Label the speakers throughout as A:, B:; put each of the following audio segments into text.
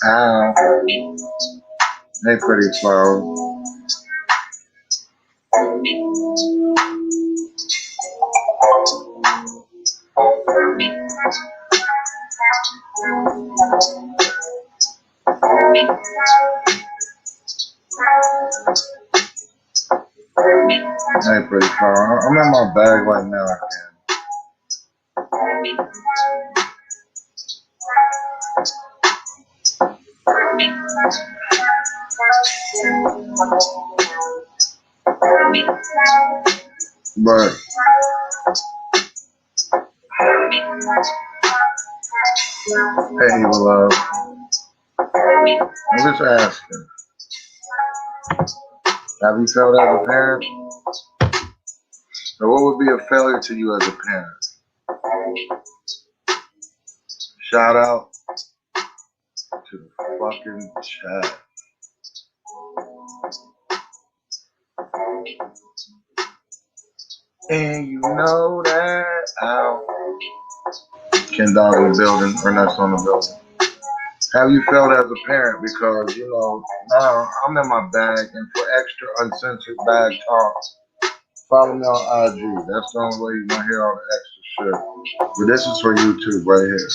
A: Ow. They pretty slow. They pretty slow. I'm in my bag right now. But hey, evil love. I'm just asking. Have you felt as a parent? Or what would be a failure to you as a parent? Shout out to the fucking chat. And you know that Ken Dog in the building, or that's on the building. Have you felt as a parent? Because, you know, now I'm in my bag, and for extra uncensored bag talk, follow me on IG. That's the only way you're going to hear all the extra shit. But this is for YouTube right here.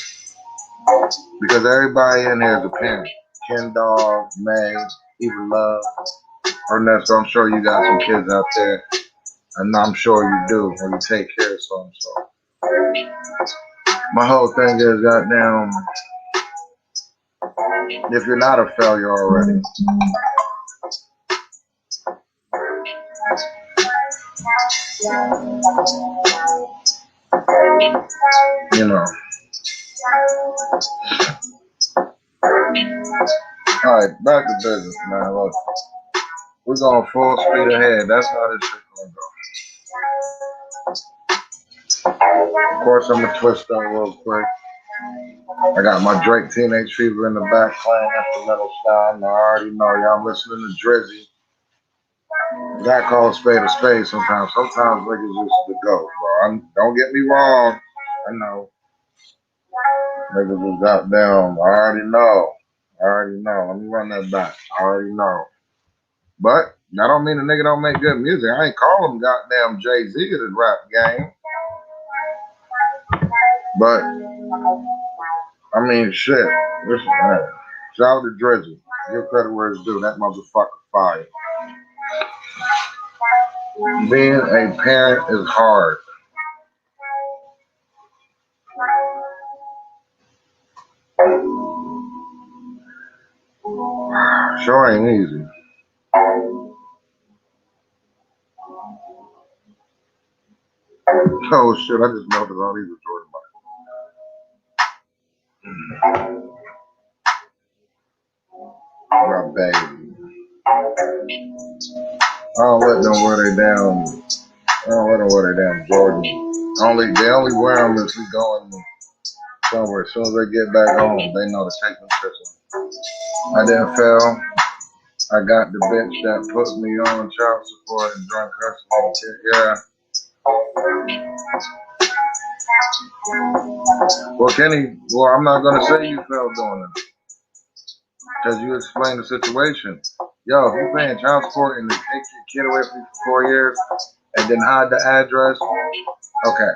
A: Because everybody in here is a parent. Ken Dog, May, Even Love, Ernesto, I'm sure you got some kids out there. And I'm sure you do, or you take care of some. So my whole thing is, goddamn, if you're not a failure already, you know. Alright, back to business, man. Look, we're going full speed ahead. That's how this shit gonna go. Of course, I'm gonna twist that real quick. I got my Drake Teenage Fever in the back playing at the middle sound. I already know y'all listening to Drizzy. That calls spade a spade sometimes. Sometimes niggas used to go, bro. Don't get me wrong. I know. Niggas was goddamn. I already know. Let me run that back. I already know. But that don't mean the nigga don't make good music. I ain't call him goddamn Jay-Z of the rap game. But I mean, shit. Listen, man. Shout out to Drizzy. Give credit where it's due. That motherfucker fire. Being a parent is hard. Sure ain't easy. Oh shit, I just melted all these Jordan bikes. My baby. I don't let them wear their damn Jordan. They only wear them if we going somewhere. As soon as they get back home, they know to take them trips. I didn't fail. I got the bitch that put me on child support and drunk custody. Yeah. Well, Kenny, I'm not gonna say you failed doing it. Because you explained the situation. Yo, if you're paying child support and they take your kid away from you for 4 years and then hide the address, okay.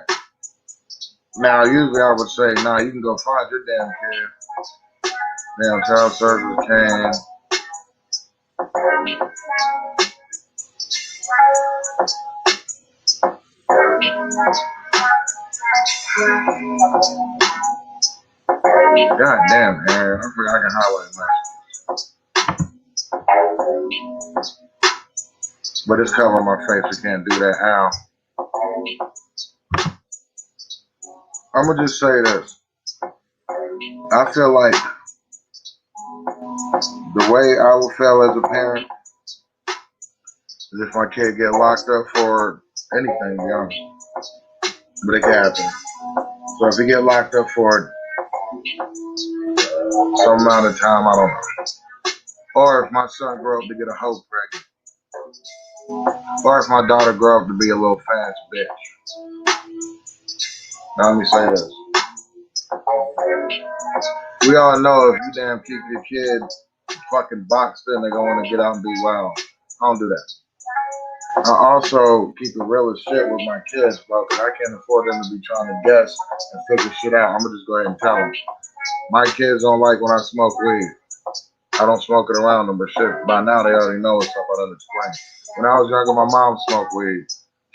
A: Now, usually I would say, nah, you can go find your damn kid. Damn child services can. God damn, Aaron. I forgot I can highlight my. But it's covering my face. We can't do that. Ow. I'm gonna just say this. I feel like the way I would feel as a parent is if my kid get locked up for anything, to be honest. But it can happen. So if he get locked up for some amount of time, I don't know. Or if my son grow up to get a hoe pregnant. Or if my daughter grow up to be a little fast bitch. Now let me say this. We all know if you damn keep your kid fucking boxed in, they're gonna want to get out and be wild. I don't do that. I also keep it real as shit with my kids, bro, because I can't afford them to be trying to guess and figure shit out. I'm gonna just go ahead and tell them. My kids don't like when I smoke weed. I don't smoke it around them, but shit, by now they already know what's up. I done explained. When I was younger, my mom smoked weed.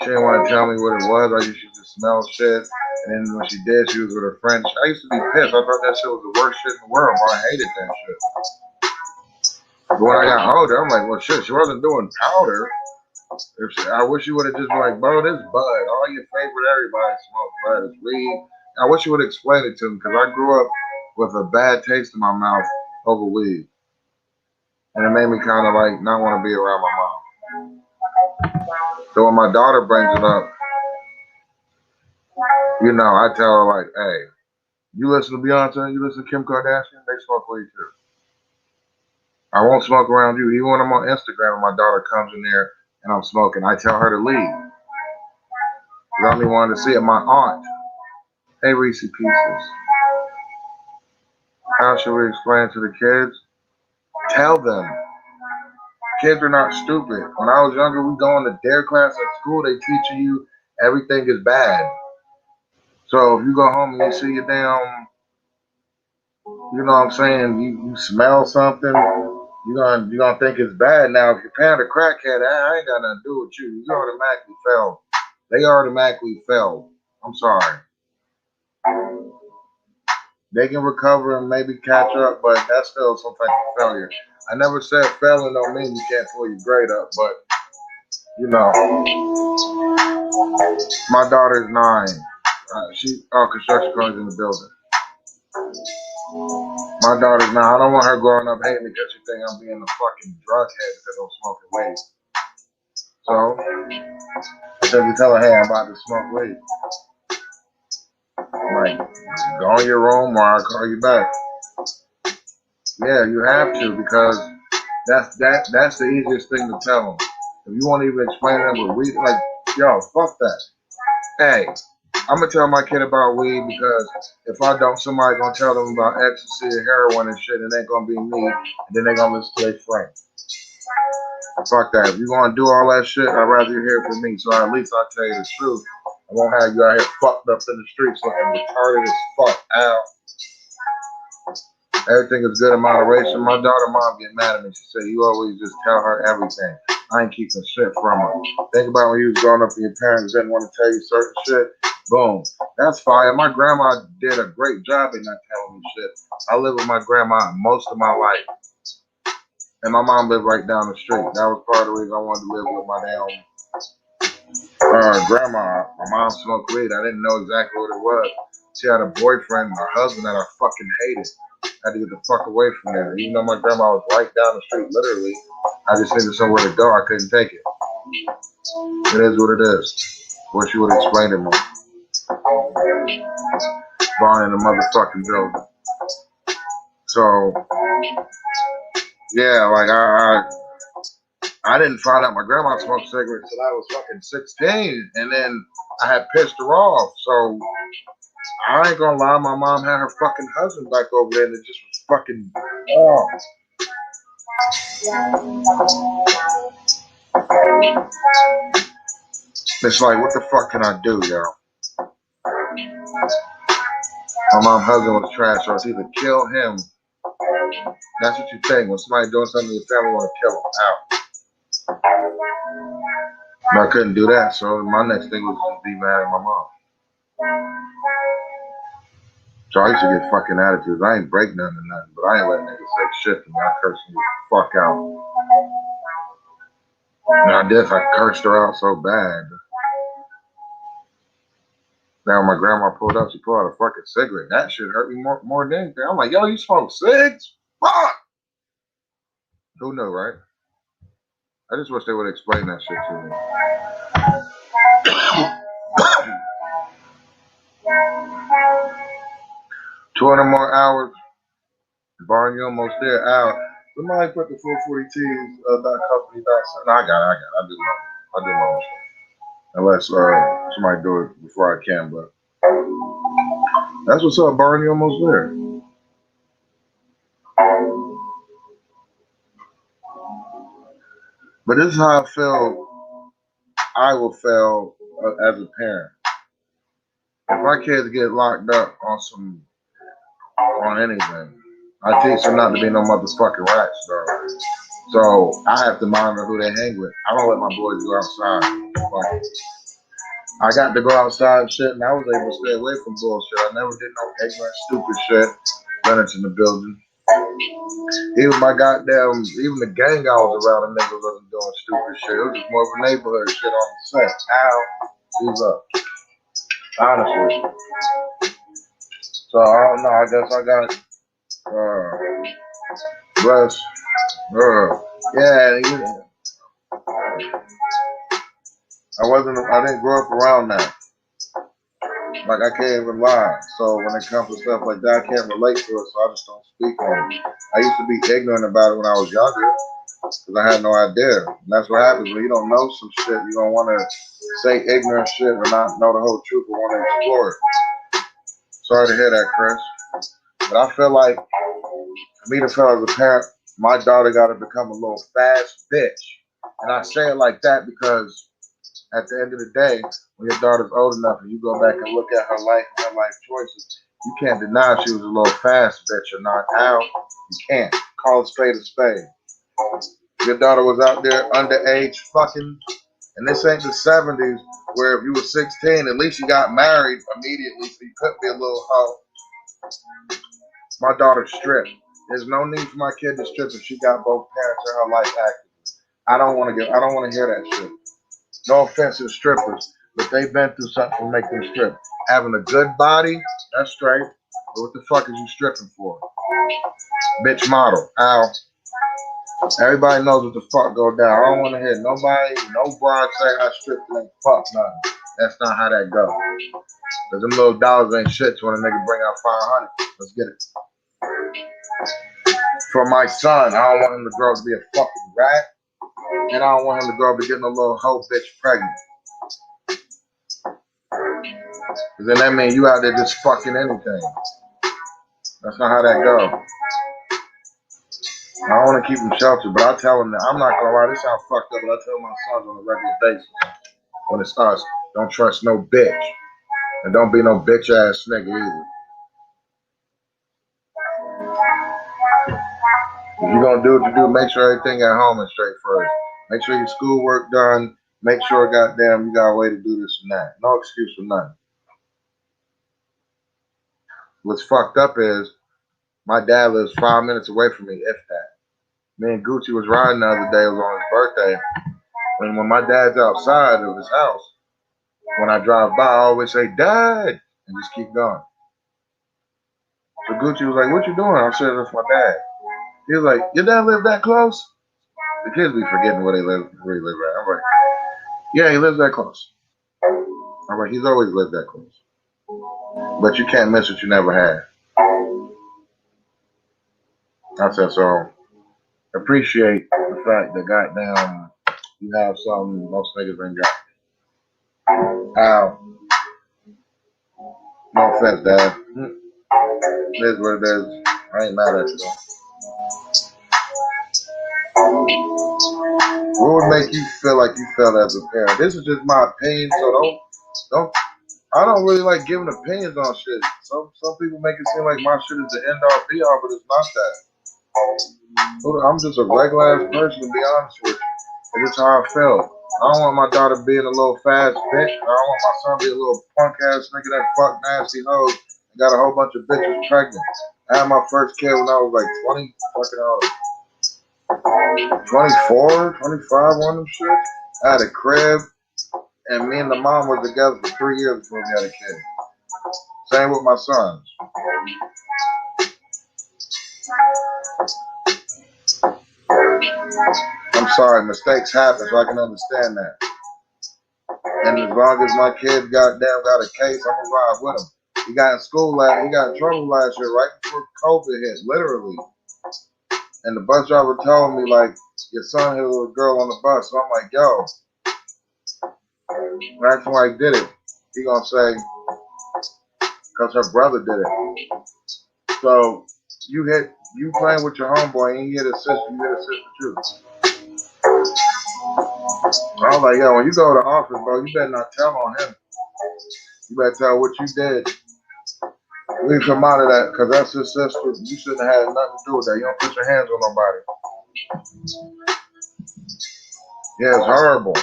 A: She didn't want to tell me what it was. I used to just smell shit. And then when she did, she was with her friends. I used to be pissed. I thought that shit was the worst shit in the world, bro. I hated that shit. But when I got older, I'm like, well, shit, she wasn't doing powder. I wish you would have just been like, bro, this bud. All your favorite, everybody smoke bud. It's weed. I wish you would have explained it to me because I grew up with a bad taste in my mouth over weed. And it made me kind of like not want to be around my mom. So when my daughter brings it up, you know, I tell her like, hey, you listen to Beyonce, you listen to Kim Kardashian, they smoke weed too. I won't smoke around you. Even when I'm on Instagram and my daughter comes in there and I'm smoking, I tell her to leave. I only wanted to see it. My aunt, hey Reese Pieces, how should we explain to the kids? Tell them. Kids are not stupid. When I was younger, we go into dare class at school, they teaching you everything is bad. So if you go home and you see your damn, you know what I'm saying, you smell something, you're gonna think it's bad. Now if your parent a crackhead, I ain't got nothing to do with you. You automatically failed. They automatically failed. I'm sorry. They can recover and maybe catch up, but that's still some type of failure. I never said failing don't mean you can't pull your grade up, but you know, my daughter's 9. Construction company's in the building. My daughter's 9. I don't want her growing up hating me because she think I'm being a fucking drug head because I'm smoking weed. So, if you tell her, hey, I'm about to smoke weed, I'm like, go in your room or I'll call you back. Yeah, you have to because that's the easiest thing to tell them. If you want to even explain to them with weed, like, yo, fuck that. Hey, I'm gonna tell my kid about weed because if I don't, somebody gonna tell them about ecstasy or heroin and shit, and it ain't gonna be me, and then they gonna listen to their friend. Fuck that. If you gonna do all that shit, I'd rather you hear it from me. So at least I'll tell you the truth. I won't have you out here fucked up in the streets looking retarded as fuck out. Everything is good in moderation. My daughter mom get mad at me. She said, you always just tell her everything. I ain't keeping shit from her. Think about when you was growing up and your parents didn't want to tell you certain shit. Boom. That's fire. My grandma did a great job in not telling me shit. I lived with my grandma most of my life. And my mom lived right down the street. That was part of the reason I wanted to live with my damn grandma. My mom smoked weed. I didn't know exactly what it was. She had a boyfriend, a husband that I fucking hated. I had to get the fuck away from there. Even though my grandma was right down the street, literally, I just needed somewhere to go. I couldn't take it. It is what it is. What you would explain to me. Born in the motherfucking building. So, yeah, like I didn't find out my grandma smoked cigarettes until I was fucking 16, and then I had pissed her off. So I ain't gonna lie, my mom had her fucking husband back over there, and it just was fucking off. It's like, what the fuck can I do, yo? My mom's husband was trash, so it's either kill him. That's what you think. When somebody doing something to your family, want to kill him out. But I couldn't do that, so my next thing was just be mad at my mom. So I used to get fucking attitudes. I ain't break nothing or nothing, but I ain't letting niggas say shit to me. I curse you the fuck out. Now this, I cursed her out so bad. Now my grandma pulled up, she pulled out a fucking cigarette. That shit hurt me more than anything. I'm like, yo, you smoke cigs? Fuck! Who knew, right? I just wish they would explain that shit to me. 200 more hours. Barn, you almost there. Out. Somebody put the 440Ts, .company, no, I got it. I do my own shit. Unless somebody do it before I can, but that's what's up, Barn. You almost there. But this is how I will feel as a parent. If my kids get locked up on anything, I teach them not to be no motherfucking rats, though. So I have to monitor who they hang with. I don't let my boys go outside. Like, I got to go outside and shit, and I was able to stay away from bullshit. I never did no ignorant, stupid shit. Lennox in the building. Even even the gang I was around, the niggas wasn't doing stupid shit. It was just more of a neighborhood shit on the set. Ow, she's up. Honestly. So I don't know. I guess I got dress. Yeah. I didn't grow up around that. Like, I can't even lie. So when it comes to stuff like that, I can't relate to it, so I just don't speak on it. I used to be ignorant about it when I was younger, because I had no idea. And that's what happens when you don't know some shit. You don't want to say ignorant shit and not know the whole truth or want to explore it. Sorry to hear that, Chris. But I feel like, for me to feel as a parent, my daughter got to become a little fast bitch. And I say it like that because at the end of the day, when your daughter's old enough and you go back and look at her life and her life choices, you can't deny she was a little fast bitch or not. How? You can't. Call a spade a spade. Your daughter was out there underage fucking, and this ain't the 70s where if you were 16, at least you got married immediately so you couldn't be a little hoe. My daughter stripped. There's no need for my kid to strip if she got both parents in her life actively. I don't want to hear that shit. No offense to strippers, but they've been through something to make them strip. Having a good body, that's straight. But what the fuck is you stripping for? Bitch model. Ow. Everybody knows what the fuck go down. I don't want to hear no broad say I stripped and ain't fuck nothing. That's not how that go. Because them little dollars ain't shit when a nigga bring out 500. Let's get it. For my son, I don't want him to grow up to be a fucking rat. And I don't want him to grow up to getting a little hoe bitch pregnant. Because then that means you out there just fucking anything. That's not how that go. I don't want to keep him sheltered, but I tell him that I'm not going to lie. This sounds fucked up, but I tell my sons on a regular basis. When it starts, don't trust no bitch. And don't be no bitch ass nigga either. If you're going to do what you do, make sure everything at home is straight first. Make sure your schoolwork done. Make sure, goddamn, you got a way to do this and that. No excuse for nothing. What's fucked up is my dad lives 5 minutes away from me, if that. Me and Gucci was riding the other day. It was on his birthday. And when my dad's outside of his house, when I drive by, I always say, Dad, and just keep going. So Gucci was like, what you doing? I said, that's my dad. He was like, your dad live that close? The kids be forgetting where he live at. I'm like, yeah, he lives that close. I'm like, he's always lived that close. But you can't miss what you never had. I said, so appreciate the fact that goddamn you have something most niggas ain't got. No offense, Dad. It is what it is. I ain't mad at you though. What would make you feel like you felt as a parent? This is just my opinion, so don't. I don't really like giving opinions on shit. Some people make it seem like my shit is the end all be all, but it's not that. I'm just a regular ass person, to be honest with you. It's just how I felt. I don't want my daughter being a little fast bitch. I don't want my son to be a little punk ass nigga that fuck nasty hoes and got a whole bunch of bitches pregnant. I had my first kid when I was like 20 fucking old. 24, 25, one of them shit. I had a crib, and me and the mom were together for 3 years before we had a kid. Same with my sons. I'm sorry, mistakes happen, so I can understand that. And as long as my kid got a case, I'm gonna ride with him. He got in trouble last year, right before COVID hit, literally. And the bus driver told me, like, your son hit a little girl on the bus. So I'm like, yo, that's why he did it. He gonna say, because her brother did it. So you playing with your homeboy, and you hit a sister, you hit a sister too. I was like, yo, when you go to the office, bro, you better not tell on him. You better tell what you did. Leave him out of that, because that's his sister. You shouldn't have had nothing to do with that. You don't put your hands on nobody. Yeah, it's horrible.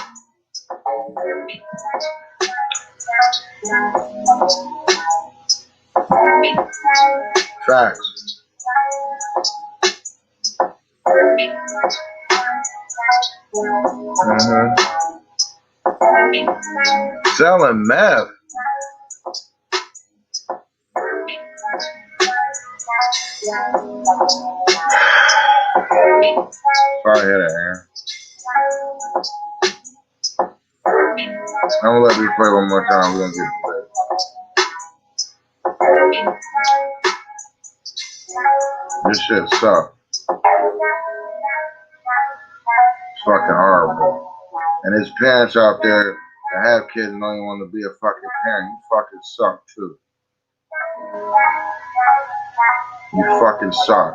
A: Facts. Selling meth. Sorry to hear that, Aaron. I'm gonna let you play one more time. We're gonna get to bed. This shit sucks. It's fucking horrible. And there's parents out there that have kids and don't even want to be a fucking parent. You fucking suck too. You fucking suck.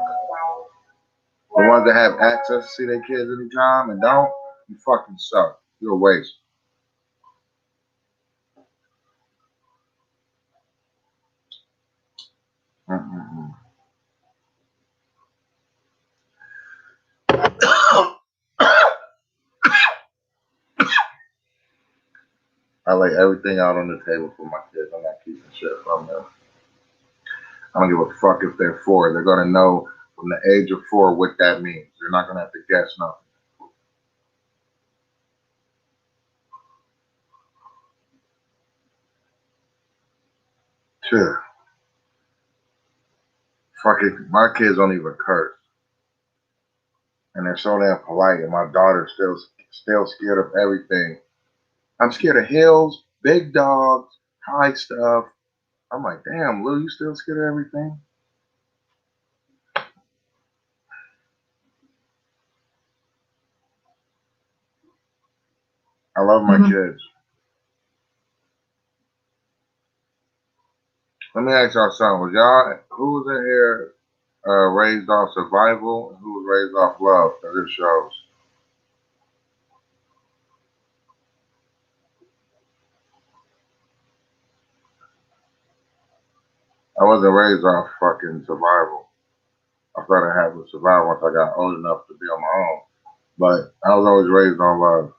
A: The ones that have access to see their kids anytime and don't, you fucking suck. You're a waste. I lay everything out on the table for my kids. I'm not keeping shit from them. I don't give a fuck if they're 4. They're going to know from the age of 4 what that means. They're not going to have to guess nothing. Sure. Fuck it. My kids don't even curse. And they're so damn polite. And my daughter's still scared of everything. I'm scared of hills, big dogs, high stuff. I'm like, damn, Lou, you still scared of everything? I love my kids. Let me ask y'all something. Who was in here raised off survival, and who was raised off love for this shows? I wasn't raised off fucking survival. I started having survival once I got old enough to be on my own. But I was always raised on love.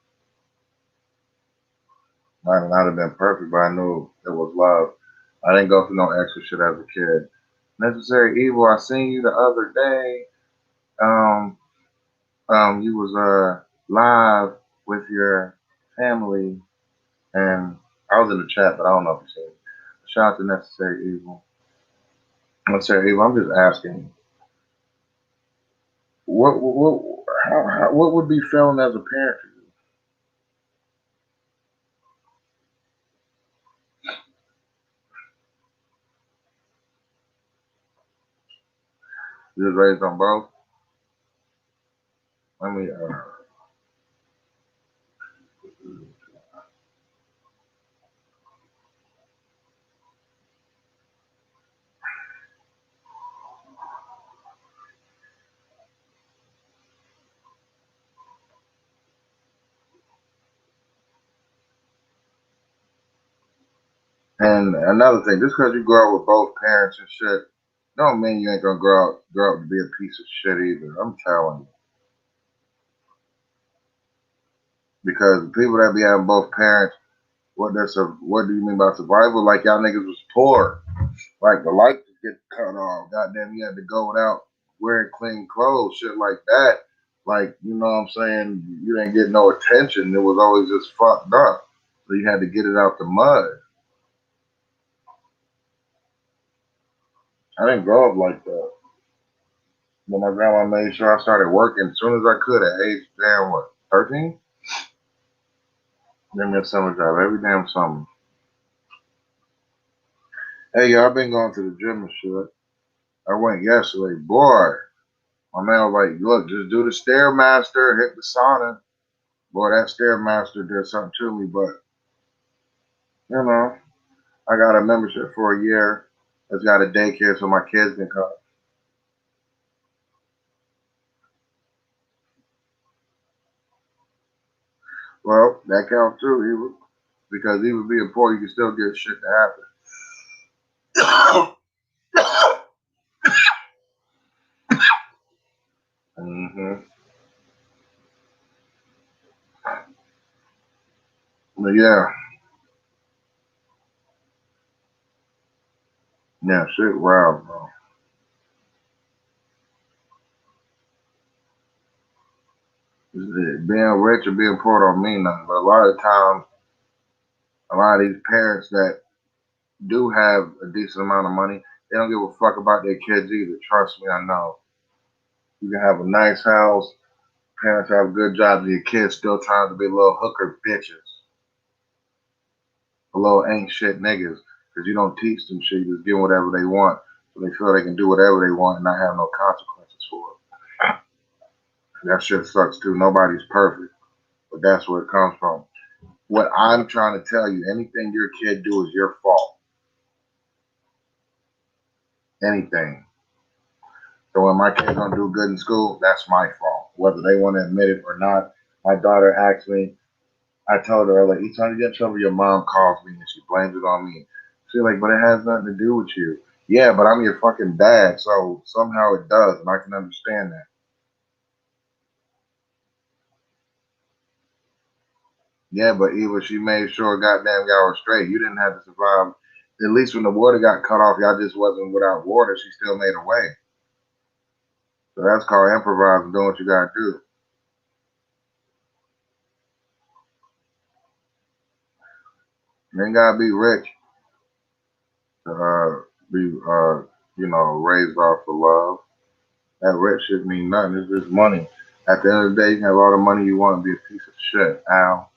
A: Might not have been perfect, but I knew it was love. I didn't go through no extra shit as a kid. Necessary Evil, I seen you the other day. You was live with your family, and I was in the chat, but I don't know if you seen it. Shout out to Necessary Evil. Necessary Evil, I'm just asking, what would be feeling as a parent for you? Just raised on both? Let me and another thing, just because you grow up with both parents and shit, don't mean you ain't gonna grow up to be a piece of shit either. I'm telling you. Because the people that be having both parents, what do you mean by survival? Like y'all niggas was poor. Like the lights get cut off. Goddamn, you had to go without wearing clean clothes, shit like that. Like, you know what I'm saying? You didn't get no attention. It was always just fucked up. So you had to get it out the mud. I didn't grow up like that. But my grandma made sure I started working as soon as I could at age damn what, 13? Give me a summer job every damn summer. Hey, y'all, I've been going to the gym and shit. I went yesterday. Boy, my man was like, look, just do the Stairmaster, hit the sauna. Boy, that Stairmaster did something to me, but, you know, I got a membership for a year. It's got a daycare so my kids can come. Well, that counts too, Eva. Because even being poor, you can still get shit to happen. hmm But yeah, yeah, shit, wow, bro. Being rich or being poor don't mean nothing. But a lot of times, a lot of these parents that do have a decent amount of money, they don't give a fuck about their kids either. Trust me, I know. You can have a nice house, parents have good jobs, and your kids still trying to be little hooker bitches, a little ain't shit niggas, because you don't teach them shit. You just give them whatever they want, so they feel they can do whatever they want and not have no consequences for it. That shit sucks too. Nobody's perfect, but that's where it comes from. What I'm trying to tell you, anything your kid do is your fault. Anything. So when my kids don't do good in school, that's my fault. Whether they want to admit it or not. My daughter asked me, I told her, like, each time you get in trouble, your mom calls me and she blames it on me. She's like, but it has nothing to do with you. Yeah, but I'm your fucking dad, so somehow it does, and I can understand that. Yeah, but Eva, she made sure goddamn y'all were straight. You didn't have to survive. At least when the water got cut off, y'all just wasn't without water. She still made a way. So that's called improvising, doing what you gotta do. You ain't gotta be rich to be raised off of love. That rich shit mean nothing. It's just money. At the end of the day, you can have all the money you want and be a piece of shit. Al.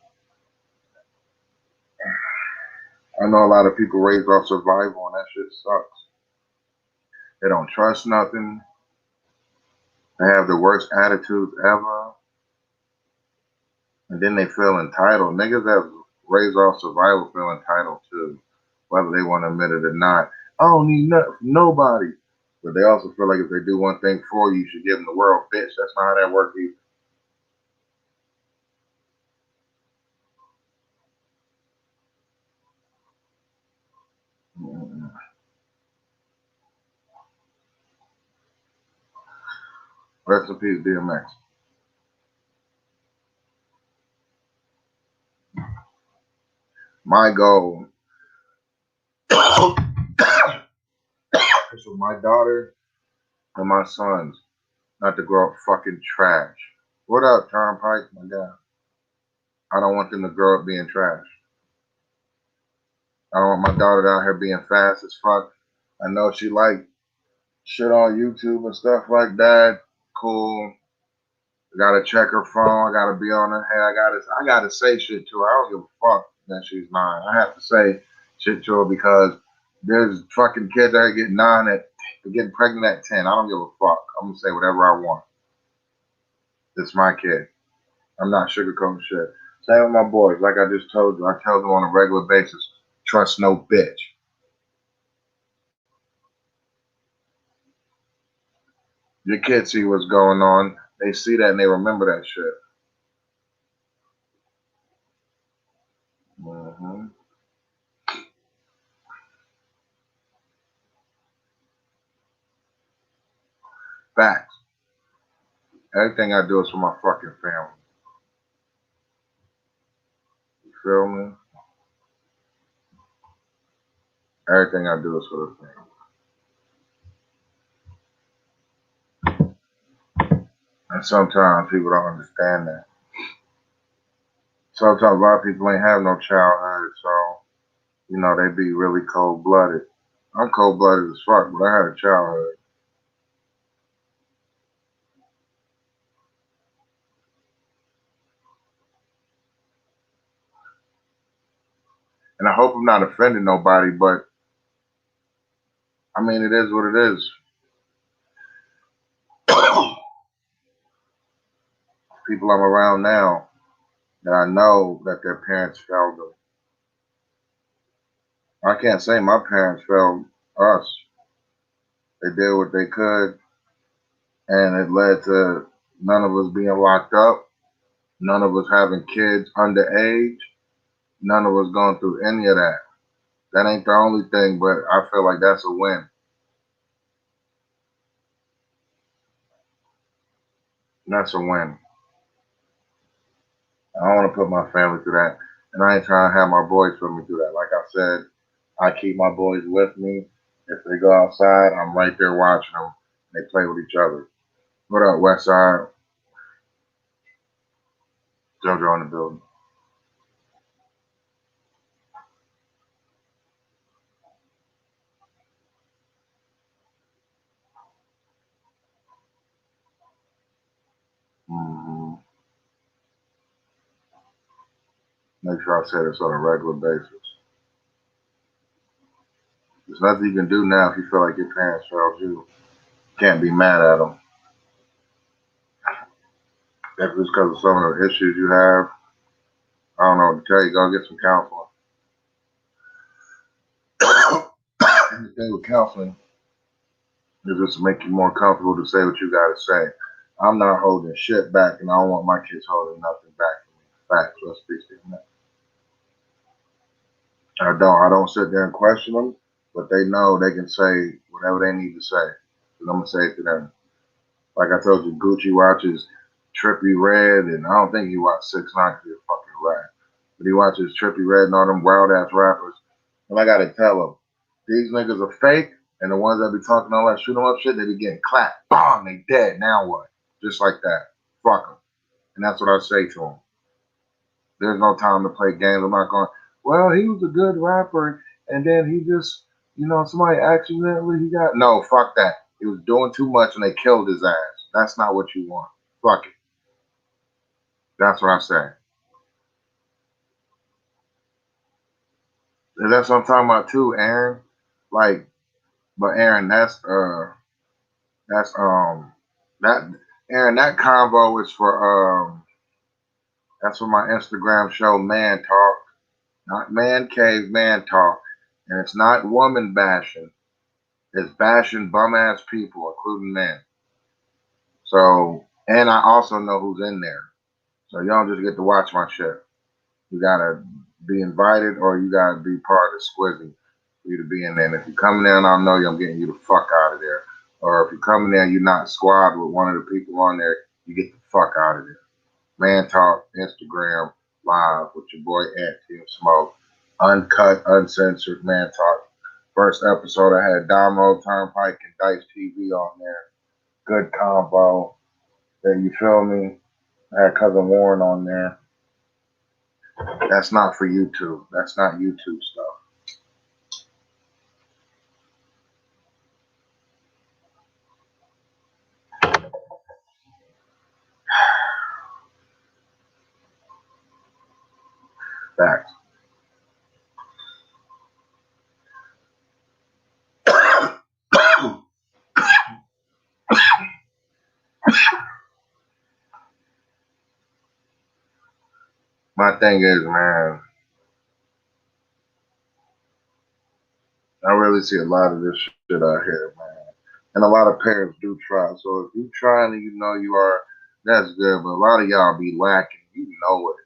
A: I know a lot of people raised off survival and that shit sucks. They don't trust nothing. They have the worst attitudes ever. And then they feel entitled. Niggas that raised off survival feel entitled too, whether they want to admit it or not. I don't need nothing from nobody. But they also feel like if they do one thing for you, you should give them the world. Bitch, that's not how that works either. Rest in peace, DMX. My goal is for my daughter and my sons not to grow up fucking trash. What up, Turnpike? My God. I don't want them to grow up being trash. I don't want my daughter out here being fast as fuck. I know she like shit on YouTube and stuff like that. Cool. I gotta check her phone. I gotta be on her head. I gotta say shit to her. I don't give a fuck that she's 9. I have to say shit to her because there's fucking kids that get 9 at getting pregnant at 10. I don't give a fuck. I'm gonna say whatever I want. It's my kid. I'm not sugarcoating shit. Same with my boys. Like I just told you, I tell them on a regular basis, trust no bitch. Your kids see what's going on. They see that and they remember that shit. hmm Facts. Everything I do is for my fucking family. You feel me? Everything I do is for the family. And sometimes people don't understand that. Sometimes a lot of people ain't have no childhood, so they be really cold blooded. I'm cold blooded as fuck, but I had a childhood. And I hope I'm not offending nobody, but I mean it is what it is. People I'm around now that I know that their parents failed them. I can't say my parents failed us. They did what they could, and it led to none of us being locked up, none of us having kids underage, none of us going through any of that. That ain't the only thing, but I feel like that's a win. That's a win. I don't want to put my family through that, and I ain't trying to have my boys put me through that. Like I said, I keep my boys with me. If they go outside, I'm right there watching them. They play with each other. What up, Westside? JoJo in the building. Hmm. Make sure I say this on a regular basis. There's nothing you can do now if you feel like your parents failed you. Can't be mad at them. If it's because of some of the issues you have, I don't know what to tell you. Go get some counseling. And the thing with counseling is just to make you more comfortable to say what you got to say. I'm not holding shit back, and I don't want my kids holding nothing back from me. Facts. Let's be that. I don't sit there and question them, but they know they can say whatever they need to say. And I'm gonna say it to them. Like I told you, Gucci watches Trippy Red, and I don't think he watched 6ix9ine because he's a fucking rat. But he watches Trippy Red and all them wild ass rappers. And I gotta tell him, these niggas are fake, and the ones that be talking all that shoot 'em up shit, they be getting clapped. Bang, they dead. Now what? Just like that. Fuck them. And that's what I say to them. There's no time to play games. I'm not going, well, he was a good rapper, and then he just, somebody accidentally, he got. No, fuck that. He was doing too much, and they killed his ass. That's not what you want. Fuck it. That's what I say. And that's what I'm talking about too, Aaron. Like, but Aaron, that's that Aaron, that combo is for that's for my Instagram show, Man Talk, not Man Cave, Man Talk, and it's not woman bashing. It's bashing bum ass people, including men. So, and I also know who's in there. So you don't just get to watch my shit. You gotta be invited, or you gotta be part of Squizzy for you to be in there. And if you come there and I know you, I'm getting you the fuck out of there. Or if you come in there and you're not squad with one of the people on there, you get the fuck out of there. Man Talk, Instagram, live with your boy Ant Team Smoke. Uncut, uncensored Man Talk. First episode, I had Damo, Turnpike, and Dice TV on there. Good combo. Then you feel me? I had Cousin Warren on there. That's not for YouTube. That's not YouTube stuff. Facts. My thing is, man, I really see a lot of this shit out here, man. And a lot of parents do try. So if you trying and you know you are, that's good. But a lot of y'all be lacking. You know it.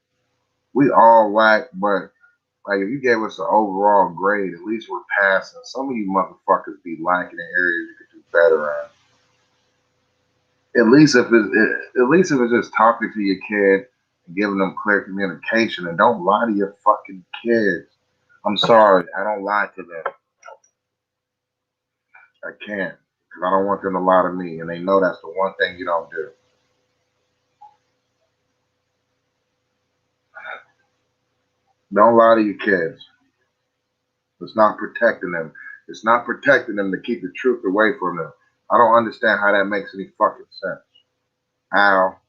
A: We all lack, but like if you gave us an overall grade, at least we're passing. Some of you motherfuckers be lacking in areas you could do better in. At least if it's just talking to your kid and giving them clear communication, and don't lie to your fucking kids. I'm sorry, I don't lie to them. I can't, because I don't want them to lie to me, and they know that's the one thing you don't do. Don't lie to your kids. It's not protecting them. It's not protecting them to keep the truth away from them. I don't understand how that makes any fucking sense. Al,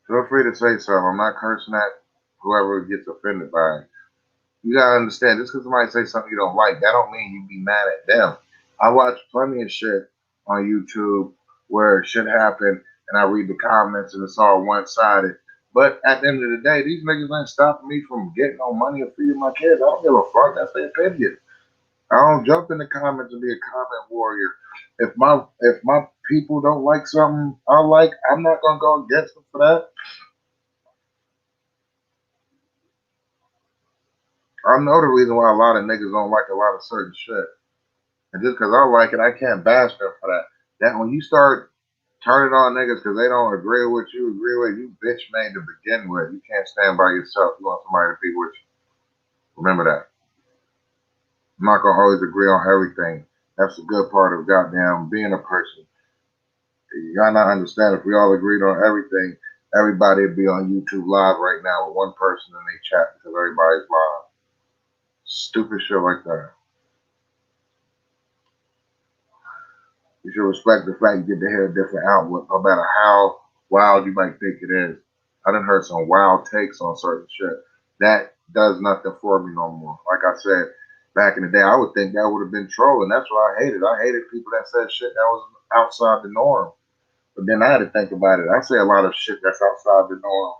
A: feel free to say something. I'm not cursing at whoever gets offended by it. You gotta understand, just because somebody say something you don't like, that don't mean you be mad at them. I watch plenty of shit on YouTube where shit happened and I read the comments and it's all one sided. But at the end of the day, these niggas ain't stopping me from getting no money or feeding my kids. I don't give a fuck. That's their opinion. I don't jump in the comments and be a comment warrior. If my people don't like something I like, I'm not gonna go against them for that. I know the reason why a lot of niggas don't like a lot of certain shit. And just because I like it, I can't bash them for that. That when you start turning on niggas because they don't agree with what you agree with, you bitch made to begin with. You can't stand by yourself. You want somebody to be with you. Remember that. I'm not gonna always agree on everything. That's the good part of goddamn being a person. You gotta not understand if we all agreed on everything, everybody would be on YouTube live right now with one person in their chat because everybody's live. Stupid shit like that. You should respect the fact you get to hear a different outlook, no matter how wild you might think it is. I done heard some wild takes on certain shit. That does nothing for me no more. Like I said, back in the day, I would think that would have been trolling. That's what I hated. I hated people that said shit that was outside the norm. But then I had to think about it. I say a lot of shit that's outside the norm.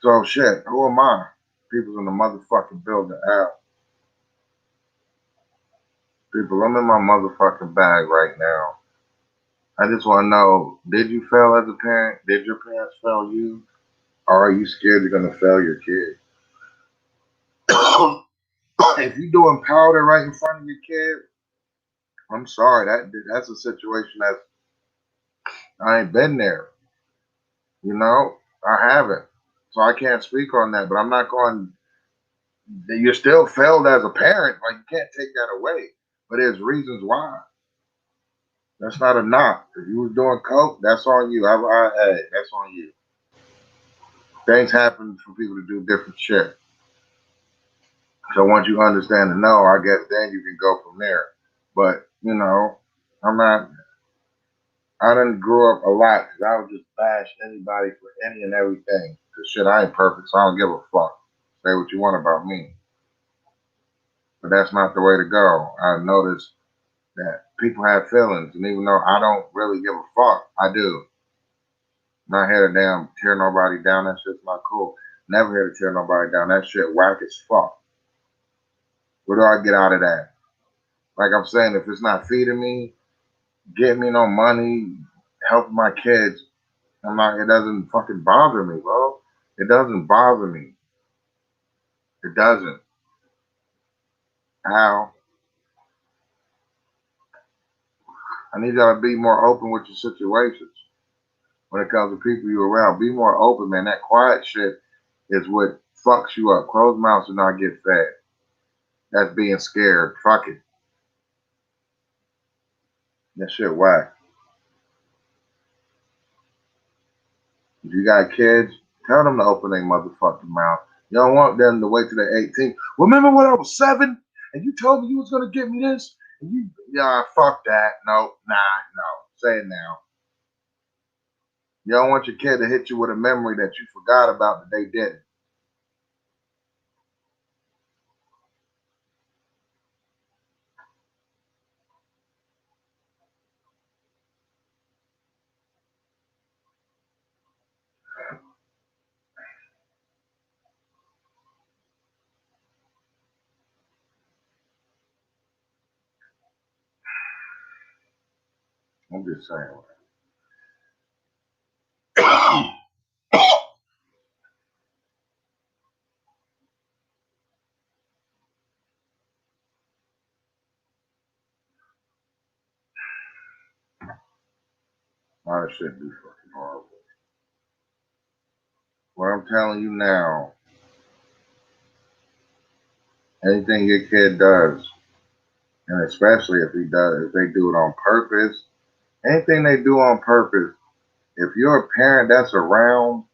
A: So shit, who am I? People's in the motherfucking building out. People, I'm in my motherfucking bag right now. I just want to know, did you fail as a parent? Did your parents fail you? Or are you scared you're going to fail your kid? If you're doing powder right in front of your kid, I'm sorry. That's a situation that I ain't been there. You know, I haven't. So I can't speak on that, but I'm not going, you still failed as a parent. Like, you can't take that away. But there's reasons why. That's not a knock. If you was doing coke, that's on you. Hey, that's on you. Things happen for people to do different shit. So once you understand the no, I guess then you can go from there. But you know, I'm not. I didn't grow up a lot because I would just bash anybody for any and everything. Cause shit, I ain't perfect, so I don't give a fuck. Say what you want about me, but that's not the way to go. I noticed that people have feelings, and even though I don't really give a fuck, I do. I'm not here to damn tear nobody down. That shit's not cool. Never here to tear nobody down. That shit whack as fuck. What do I get out of that? Like I'm saying, if it's not feeding me, getting me no money, helping my kids, I'm not. It doesn't fucking bother me, bro. It doesn't bother me. It doesn't. How? I need y'all to be more open with your situations when it comes to people you around. Be more open, man. That quiet shit is what fucks you up. Closed mouths do not get fed. That's being scared. Fuck it. That shit whack. If you got kids, tell them to open their motherfucking mouth. You don't want them to wait till they're 18. Remember when I was 7 and you told me you was gonna get me this? And you, yeah, fuck that. No, nah, no. Say it now. You don't want your kid to hit you with a memory that you forgot about that they didn't. I'm just saying. My shit be fucking horrible. What I'm telling you now, anything your kid does, and especially if they do it on purpose, anything they do on purpose, if you're a parent that's around,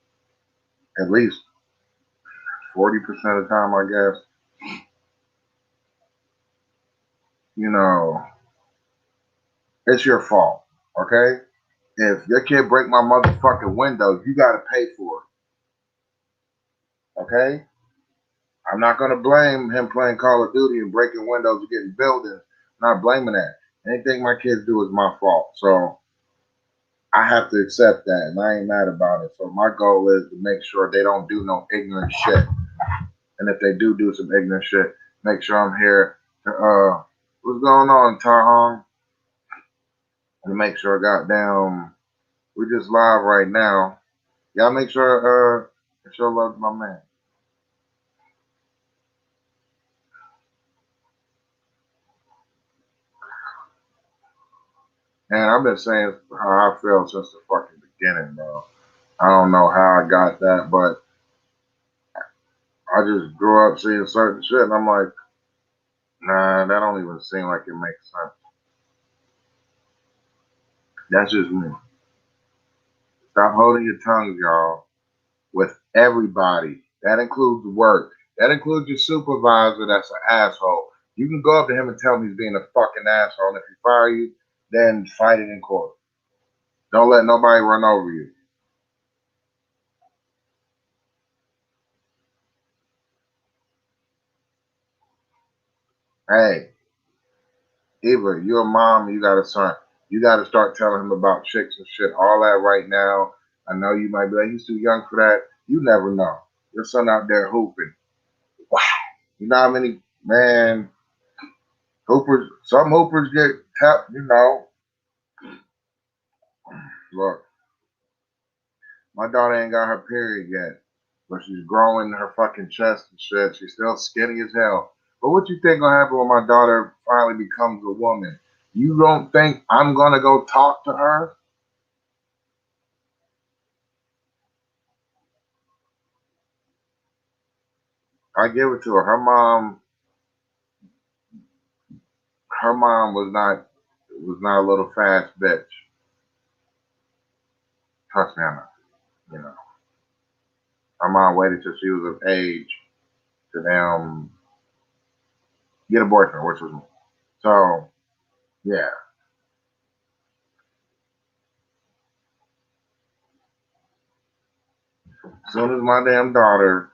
A: at least 40% of the time, I guess. You know, it's your fault, okay? If your kid break my motherfucking window, you gotta pay for it, okay? I'm not gonna blame him playing Call of Duty and breaking windows and getting buildings. I'm not blaming that. Anything my kids do is my fault. So I have to accept that, and I ain't mad about it. So my goal is to make sure they don't do no ignorant shit. And if they do some ignorant shit, make sure I'm here to what's going on, Tarhong? And make sure goddamn we just live right now. Y'all make sure show love to my man. And I've been saying how I feel since the fucking beginning, bro. I don't know how I got that, but I just grew up seeing certain shit, and I'm like, nah, that don't even seem like it makes sense. That's just me. Stop holding your tongues, y'all, with everybody. That includes work. That includes your supervisor that's an asshole. You can go up to him and tell him he's being a fucking asshole, and if he fire you, then fight it in court. Don't let nobody run over you. Hey, Eva, you're a mom, you got a son. You got to start telling him about chicks and shit, all that right now. I know you might be like, he's too young for that. You never know. Your son out there hooping. Wow. You know how many, man, hoopers, some hoopers get tapped, you know. Look, my daughter ain't got her period yet, but she's growing her fucking chest and shit. She's still skinny as hell. But what you think gonna happen when my daughter finally becomes a woman? You don't think I'm gonna go talk to her? I give it to her. Her mom was not a little fast bitch. Trust me, I know. You know, her mom waited till she was of age to them get a boyfriend, which was me. So yeah, as soon as my damn daughter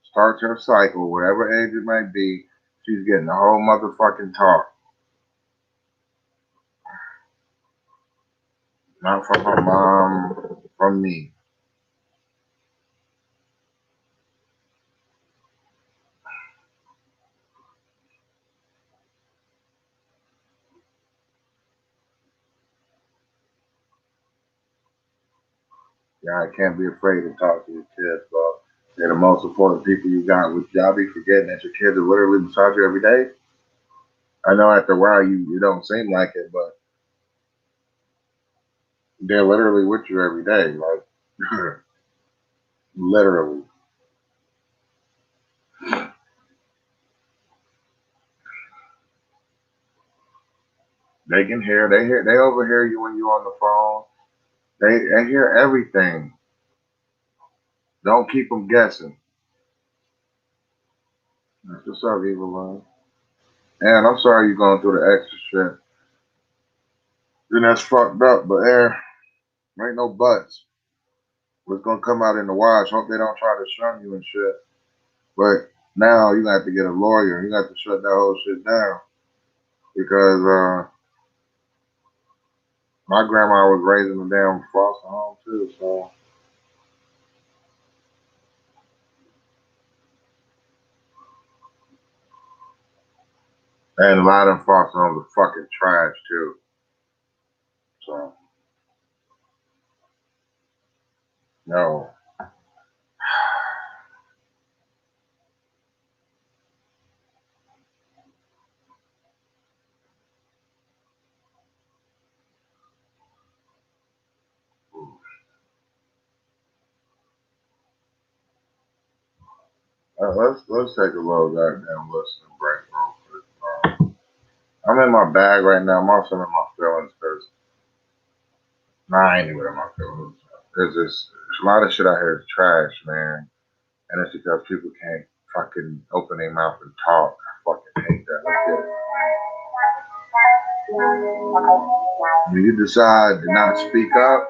A: starts her cycle, whatever age it might be, she's getting the whole motherfucking talk. Not from her mom, from me. Yeah, I can't be afraid to talk to your kids, bro. They're the most important people you got. With y'all be forgetting that your kids are literally beside you every day. I know after a while you don't seem like it, but they're literally with you every day, like literally. They can hear, they overhear you when you're on the phone. They hear everything. Don't keep them guessing. That's what's up, Evil Love. And I'm sorry you're going through the extra shit. And that's fucked up, but there ain't no buts. What's gonna come out in the wash? Hope they don't try to shun you and shit. But now you got to get a lawyer. You got to shut that whole shit down because my grandma was raising a damn foster home too. So and a lot of them foster homes are fucking trash too. So no. Let's take a little goddamn listening break real quick. I'm in my bag right now. I'm also in my feelings because nah, I ain't even in my feelings. It's just A lot of shit out here is trash, man. And it's because people can't fucking open their mouth and talk. I fucking hate that. Let's get it. When you decide to not speak up,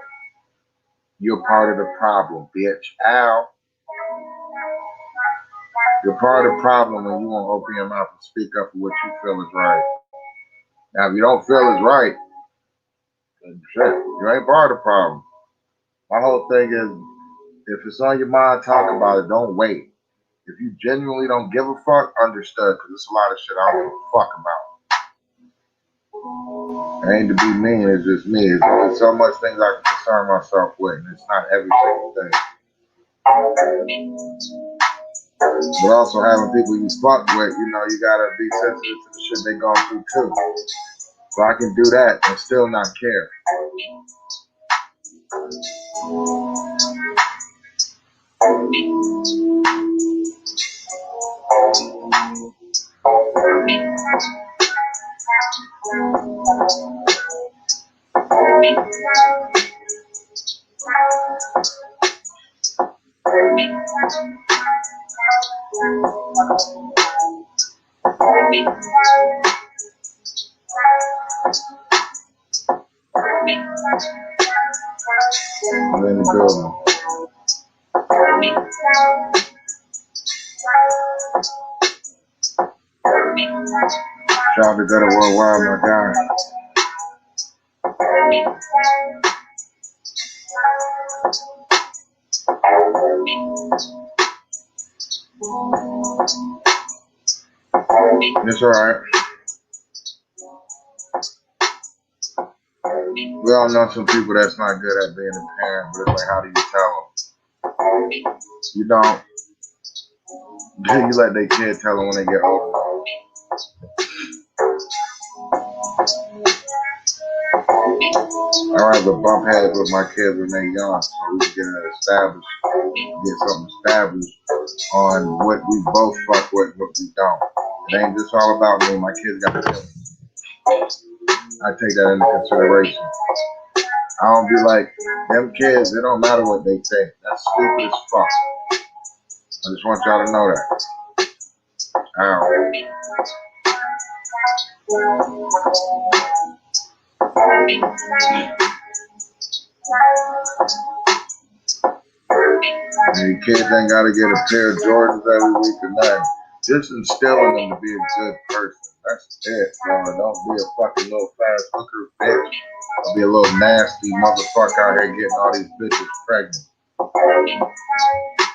A: you're part of the problem, bitch. Ow. You're part of the problem when you won't open your mouth and speak up for what you feel is right. Now, if you don't feel is right, then shit, you ain't part of the problem. My whole thing is, if it's on your mind, talk about it. Don't wait. If you genuinely don't give a fuck, understood, because there's a lot of shit I don't give a fuck about. It ain't to be mean, it's just me. There's only so much things I can concern myself with, and it's not every single thing. But also having people you fuck with, you know, you gotta be sensitive to the shit they going through too. So I can do that and still not care. I'm in the building. Shout out to Gutter Worldwide, my guy. It's alright. We all know some people that's not good at being a parent, but it's like, how do you tell them? You don't. You let their kid tell them when they get older. I rather bump heads with my kids when they're young so we can get something established on what we both fuck with and what we don't. It ain't just all about me. My kids got to tell me. I take that into consideration. I don't be like, them kids, it don't matter what they think. That's stupid as fuck. I just want y'all to know that. Ow. And your kids ain't got to get a pair of Jordans every week or nothing. Just instilling them to be a good person. That's it, bro. Don't be a fucking little fast hooker bitch. Don't be a little nasty motherfucker out here getting all these bitches pregnant.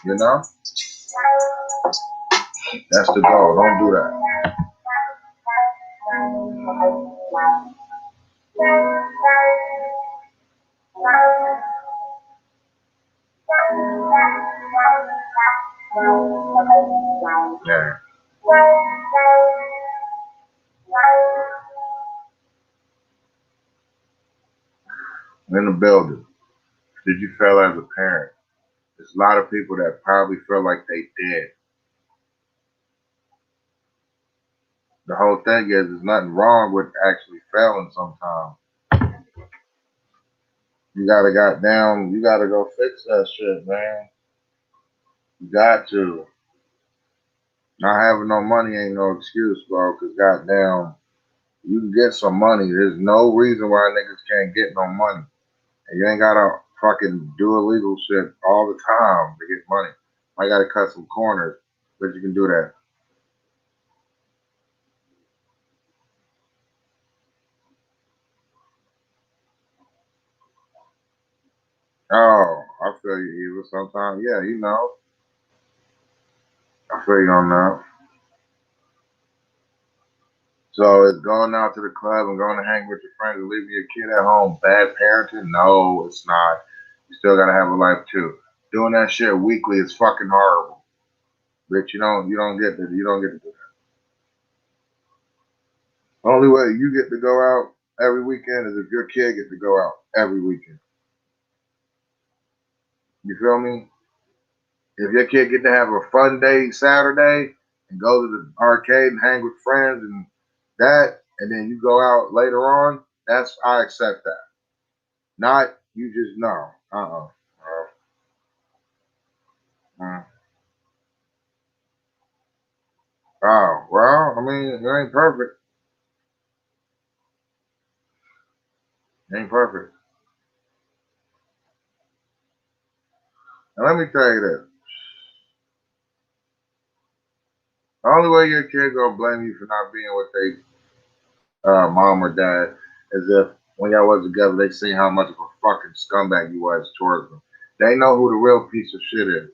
A: You know? That's the goal. Don't do that. Yeah. In the building, did you feel as a parent? There's a lot of people that probably feel like they did. The whole thing is, there's nothing wrong with actually failing sometimes. You gotta go fix that shit, man. You got to. Not having no money ain't no excuse, bro, because goddamn, you can get some money. There's no reason why niggas can't get no money. And you ain't gotta fucking do illegal shit all the time to get money. I gotta cut some corners, but you can do that. Oh, I feel you, Eva. Sometimes, yeah, you know. I feel you on that. So it's going out to the club and going to hang with your friends and leaving your kid at home bad parenting? No, it's not. You still gotta have a life too. Doing that shit weekly is fucking horrible. Bitch, you don't get to do that. Only way you get to go out every weekend is if your kid gets to go out every weekend. You feel me? If your kid get to have a fun day Saturday and go to the arcade and hang with friends and that, and then you go out later on, I accept that. Not you just no. Oh, well, I mean, it ain't perfect. It ain't perfect. And let me tell you this. The only way your kid gonna blame you for not being with their mom or dad is if when y'all was together, they seen how much of a fucking scumbag you was towards them. They know who the real piece of shit is.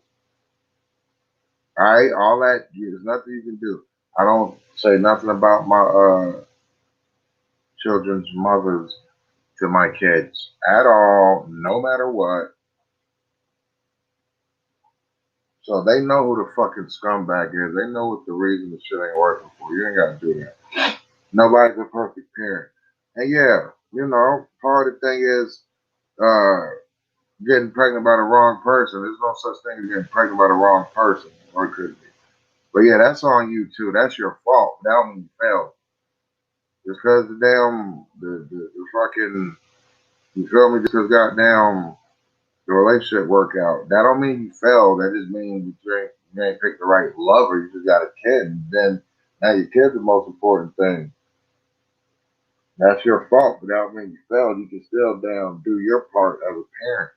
A: All right, all that there's nothing you can do. I don't say nothing about my children's mothers to my kids at all, no matter what. So they know who the fucking scumbag is. They know what the reason the shit ain't working for. You ain't gotta do that. Nobody's a perfect parent. And yeah, part of the thing is uh getting pregnant by the wrong person. There's no such thing as getting pregnant by the wrong person. Or it could be. But yeah, that's on you too. That's your fault. That don't mean you failed. Just because the damn the fucking you feel me, just because goddamn the relationship work out. That don't mean you failed. That just means you ain't picked the right lover. You just got a kid. And then now your kid's the most important thing. That's your fault, but that don't mean you failed. You can still damn do your part as a parent.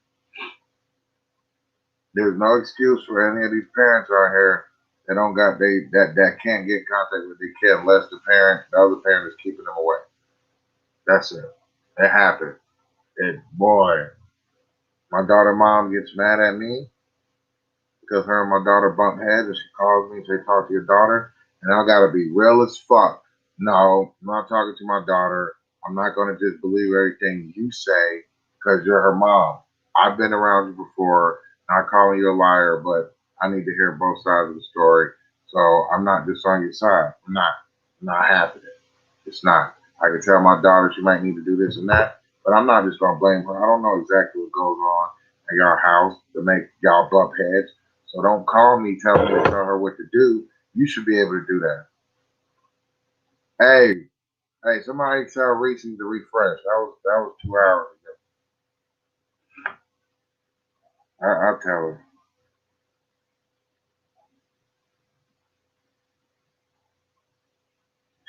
A: There's no excuse for any of these parents out here that don't got that can't get in contact with their kid unless the other parent is keeping them away. That's it. It happened. Boy, my daughter mom gets mad at me because her and my daughter bump heads and she calls me and say, talk to your daughter. And I gotta be real as fuck. No, I'm not talking to my daughter. I'm not gonna just believe everything you say because you're her mom. I've been around you before, not calling you a liar, but I need to hear both sides of the story. So I'm not just on your side. I'm not happening. It's not. I can tell my daughter she might need to do this and that, but I'm not just gonna blame her. I don't know exactly what goes on at y'all house to make y'all bump heads. So don't call me telling me to tell her what to do. You should be able to do that. Hey, hey, somebody tell Reese to refresh. That was 2 hours ago. I'll tell her.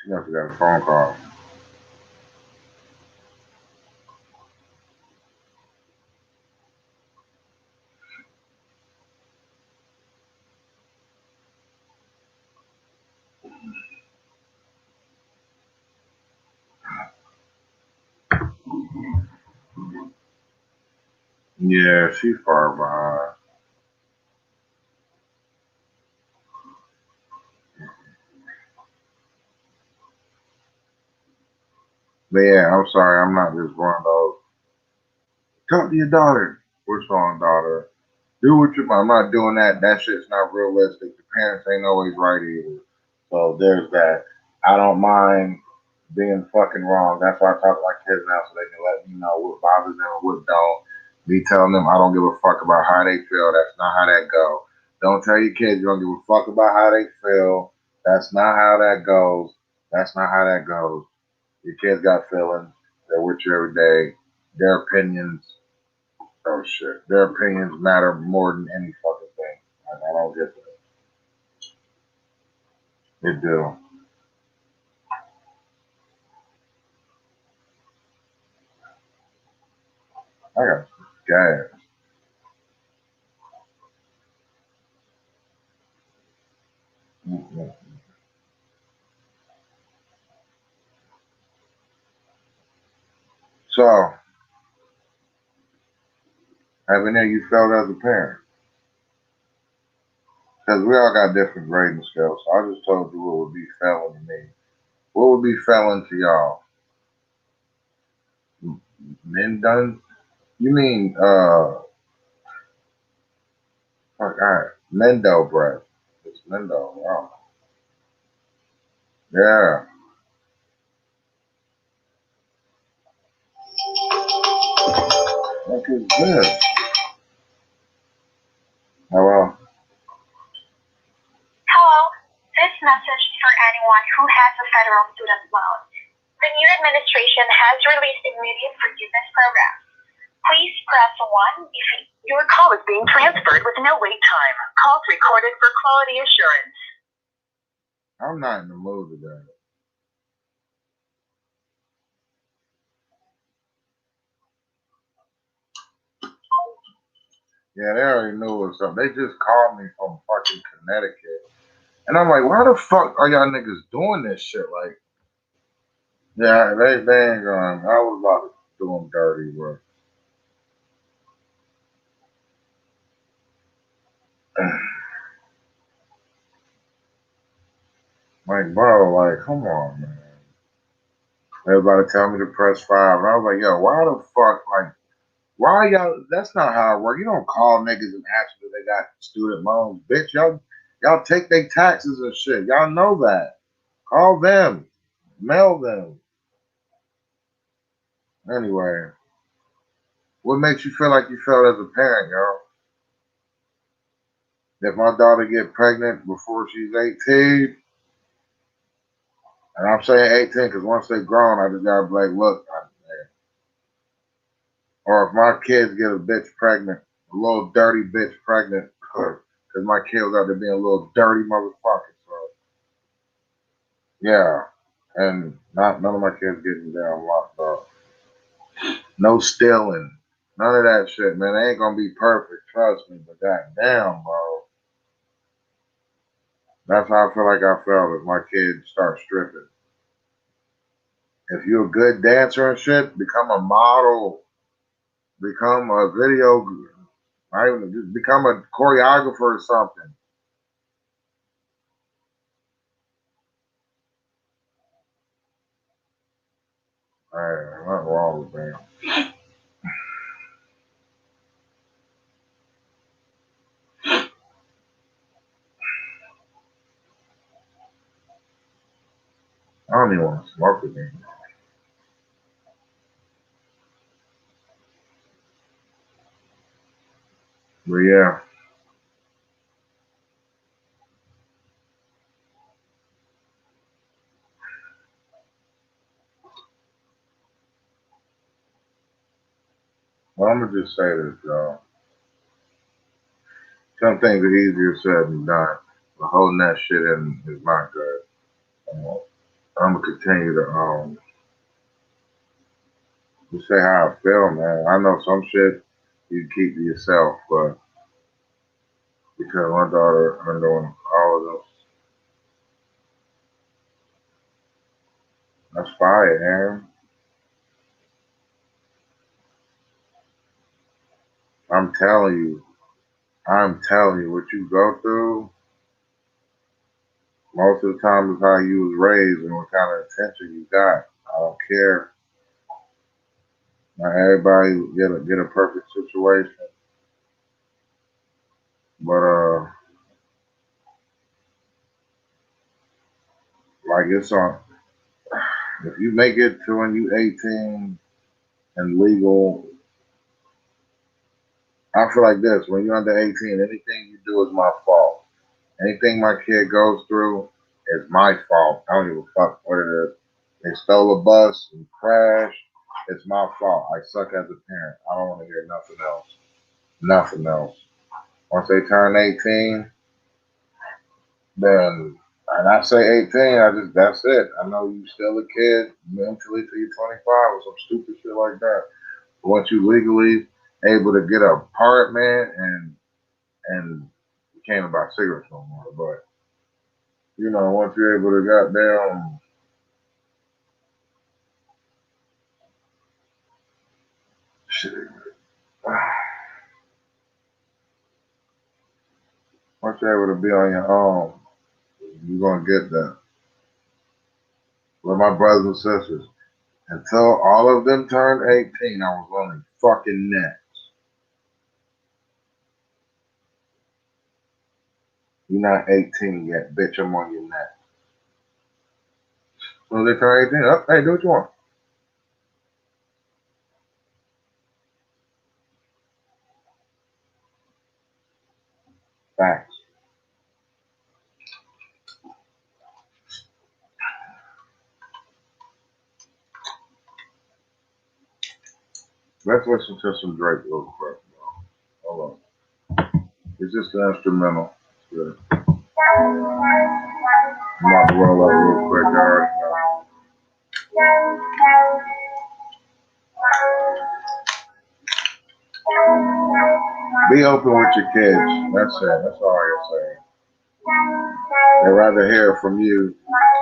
A: She must have got a phone call. Yeah, she's far behind. But yeah, I'm sorry. I'm not just one of those. Talk to your daughter. What's wrong, daughter? Do what you. I'm not doing that. That shit's not realistic. The parents ain't always right either. So there's that. I don't mind being fucking wrong. That's why I talk to my kids now so they can let me know what bothers them and what don't. Me telling them I don't give a fuck about how they feel. That's not how that go. Don't tell your kids you don't give a fuck about how they feel. That's not how that goes. That's not how that goes. Your kids got feelings. They're with you every day. Their opinions, oh shit, their opinions matter more than any fucking thing. I don't get that. They do. I got gas. Mm-hmm. So, having that you felt as a parent, because we all got different grading scales. So I just told you what would be failing to me. What would be failing to y'all? Men done? You mean fuck, all right, Mendo breath. It's Mendo. Wow. Yeah. What is this? Hello.
B: Hello, this message is for anyone who has a federal student loan. The new administration has released immediate forgiveness programs. Please press 1 if your call is being transferred with no wait time. Calls recorded for quality assurance.
A: I'm not in the mood today. Yeah, they already knew it was something. They just called me from fucking Connecticut. And I'm like, why the fuck are y'all niggas doing this shit? Like, yeah, they ain't going. I was about to do them dirty work. Like, bro, like, come on, man. Everybody tell me to press 5. And I was like, yo, why the fuck, like, why y'all, that's not how it works. You don't call niggas and ask them if they got student loans. Bitch, y'all take their taxes and shit. Y'all know that. Call them. Mail them. Anyway, what makes you feel like you felt as a parent, yo? If my daughter get pregnant before she's 18, and I'm saying 18 because once they grown, I just gotta be like, look, or if my kids get a bitch pregnant, a little dirty bitch pregnant, because my kids out there being a little dirty motherfucker. So yeah, and not none of my kids getting down locked up. No stealing, none of that shit, man. They ain't gonna be perfect, trust me. But goddamn, bro, that's how I feel like I felt if my kids start stripping. If you're a good dancer and shit, become a model, become a video, right? Just become a choreographer or something. Hey, nothing wrong with that. I don't even want to smoke again. But yeah, well, I'm gonna just say this, y'all. Some things are easier said than done. But holding that shit in is not good. I'm gonna continue to just say how I feel, man. I know some shit you keep to yourself, but because my daughter are doing all of this, that's fire, man. I'm telling you, what you go through most of the time is how you was raised and what kind of attention you got. I don't care. Not everybody get a perfect situation, but like it's on. If you make it to when you 18 and legal, I feel like this: when you're under 18, anything you do is my fault. Anything my kid goes through is my fault. I don't give a fuck what it is. They stole a bus and crashed. It's my fault. I suck as a parent. I don't want to hear nothing else. Nothing else. Once they turn 18, then, and I say 18, that's it. I know you still a kid mentally till you're 25 or some stupid shit like that. But once you legally able to get an apartment and you can't buy cigarettes no more, but once you're able to goddamn shit, once you're able to be on your own, you're gonna get that. With my brothers and sisters, until all of them turned 18, I was on a fucking net. You're not 18 yet, bitch. I'm on your neck. So they turn 18. Oh, hey, do what you want. Facts. Let's listen to some Drake real quick. Hold on. It's just an instrumental. It's good. I'm about to roll up real quick, I already know. Be open with your kids. That's it. That's all you're saying. They'd rather hear from you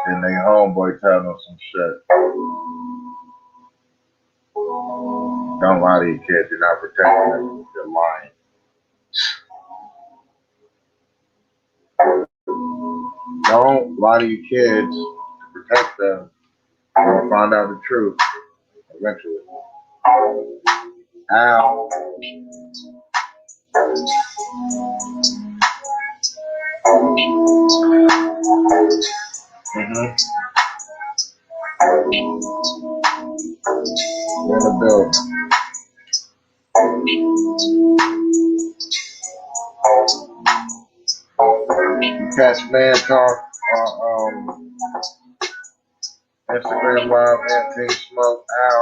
A: than they homeboy telling them some shit. Don't lie to your kids. You're not protecting them. You're lying. Don't lie to your kids to protect them. You'll find out the truth eventually. Ow. Mm-hmm. We're in the building. You catch Man Talk on Instagram Live and Team Smoke. Ow.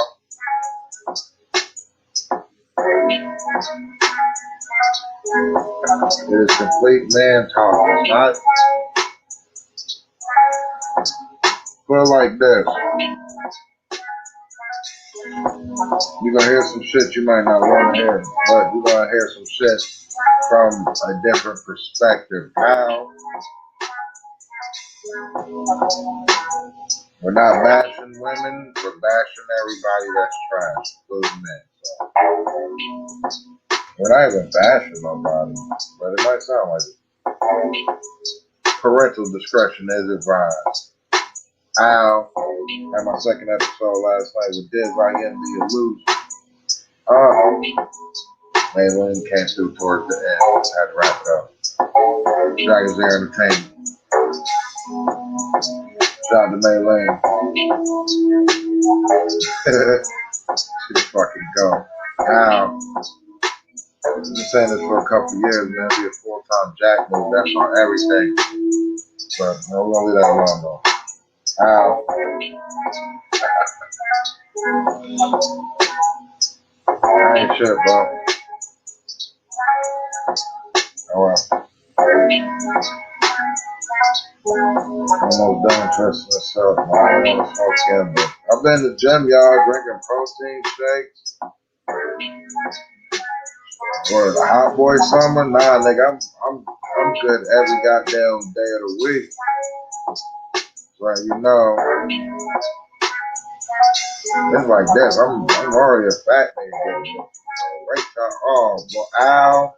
A: It is complete man talk. It's not feel like this. You're gonna hear some shit you might not want to hear, but you're gonna hear some shit from a different perspective. Now, we're not bashing women, we're bashing everybody that's trash, including men. So, we're not even bashing nobody, but it might sound like it. Parental discretion is advised. Ow. Had my second episode last night with Diz I Am the Illusion. Maylin came through towards the end. Had to wrap it up. Dragons Air Entertainment. Shout out to Maylin. She fucking go. Ow. I've been saying this for a couple of years, man. Be a full-time jack move. That's on everything. But no, we're gonna leave that alone though. Ow. I ain't shit, bro. Oh well. Almost done trusting myself. I don't want to smoke again, but I've been to the gym, y'all, drinking protein shakes. Or the hot boy summer. Nah, nigga, I'm good every goddamn day of the week. Right, you know. It's like this. I'm already a fat nigga. Right now, oh, well, ow.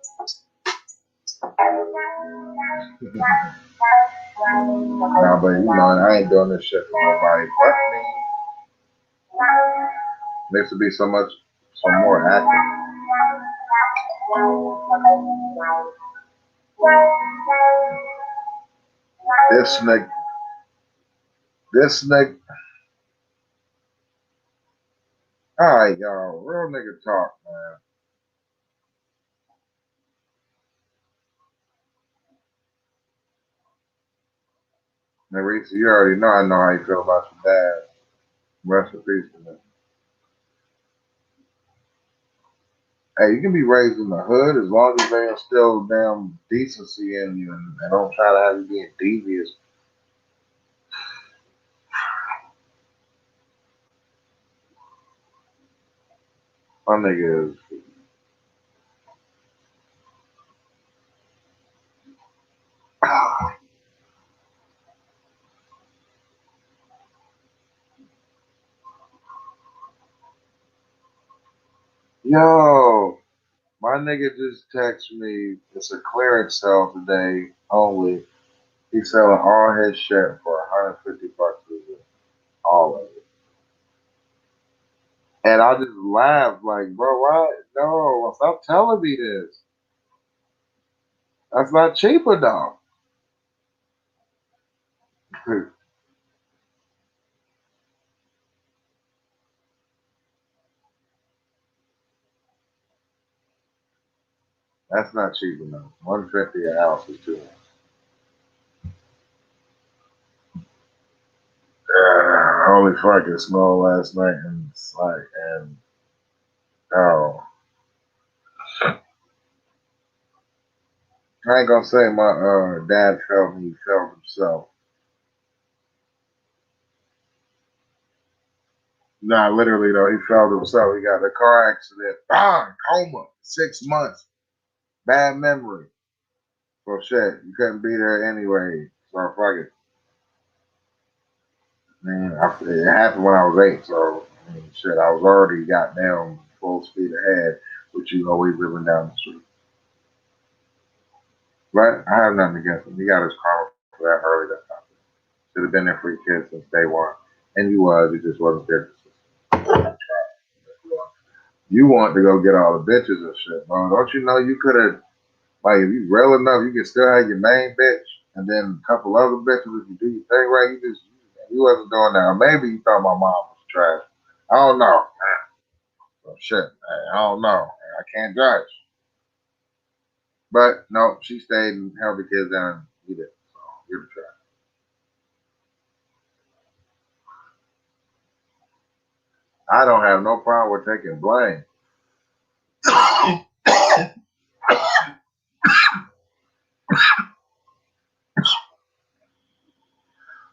A: Nah, but you know, I ain't doing this shit for nobody but me. Needs to be some more active. This nigga. Alright, y'all, real nigga talk, man. Marisa, you already know I know how you feel about your dad. Rest in peace to me. Hey, you can be raised in the hood as long as they instill damn decency in you and they don't try to have you being devious. My nigga is. Yo, my nigga just texted me. It's a clearance sale today only. He's selling all his shit for $150 a year. All of it. And I just laughed like, bro, why? No, stop telling me this. That's not cheap enough. That's not cheap enough. $150 a house is too much. Holy fuck, it snowed last night and it's like, and oh, I ain't gonna say my dad felt me, he felt himself. Nah, literally though, he felt himself. He got in a car accident. Bang, coma, 6 months, bad memory. So shit, you couldn't be there anyway. So fuck it. Man, it happened when I was 8, so I mean, shit, I was already goddamn full speed ahead, with you always living down the street. But I have nothing against him. He got his karma for that early. That's not good. Should have been there for your kids since day one. And you was, you just wasn't there. You want to go get all the bitches and shit, bro. Don't you know you could have, like, if you real enough, you can still have your main bitch and then a couple other bitches if you do your thing right. You wasn't doing that. Or maybe you thought my mom was trash. I don't know. So shit, man, I don't know. I can't judge. But no, she stayed and held the kids down. He did. So give it a try. I don't have no problem with taking blame.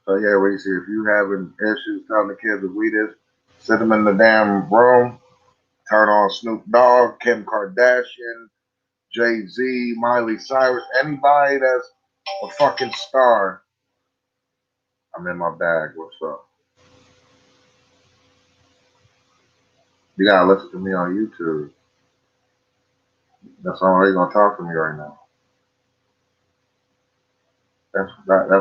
A: So yeah, Reese, if you having issues telling the kids to we this, sit them in the damn room, turn on Snoop Dogg, Kim Kardashian, Jay-Z, Miley Cyrus, anybody that's a fucking star. I'm in my bag. What's up? You gotta listen to me on YouTube. That's the only way you're gonna talk to me right now. That's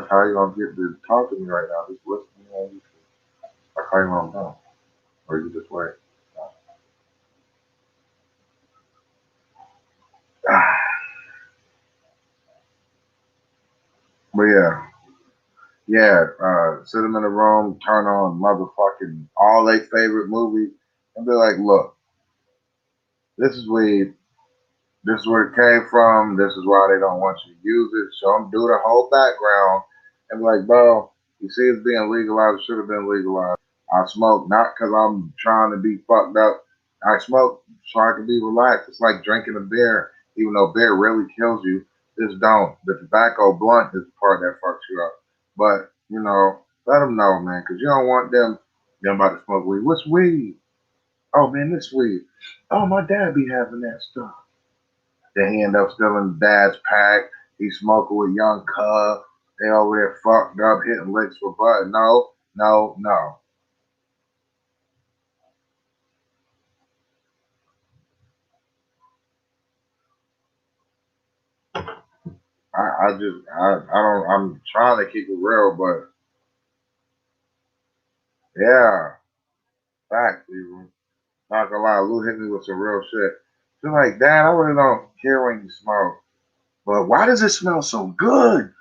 A: how you're gonna get to talk to me right now. Just listen to me on YouTube. That's how you gonna know. Or you just wait. But sit them in the room, turn on motherfucking all their favorite movies, and be like, look, this is weed. This is where it came from. This is why they don't want you to use it. Show them, do the whole background, and be like, bro, you see it's being legalized. It should have been legalized. I smoke not because I'm trying to be fucked up. I smoke so I can be relaxed. It's like drinking a beer, even though beer really kills you. This don't. The tobacco blunt is the part that fucks you up. But, let them know, man, because you don't want them about to smoke weed. What's weed? Oh, man, this weed. Oh, my dad be having that stuff. Then he end up stealing dad's pack. He smoking with young cub. They over there fucked up, hitting licks for bud. No, no, no. I'm trying to keep it real, but yeah, facts, even. Not gonna lie, Lou hit me with some real shit. She's like, Dad, I really don't care when you smoke, but why does it smell so good?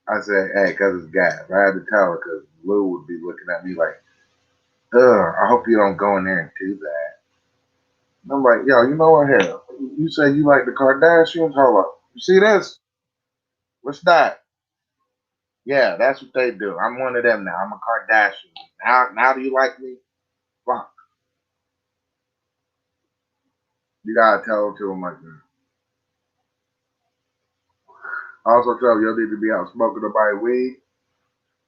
A: I said, hey, because it's gas. I had to tell her because Lou would be looking at me like, ugh, I hope you don't go in there and do that. And I'm like, yo, you know what? Hell, you say you like the Kardashians? Hold up. You see this? What's that? Yeah, that's what they do. I'm one of them now. I'm a Kardashian. Now do you like me? Fuck. You gotta tell it to them like that. I also tell them you need to be out smoking nobody weed.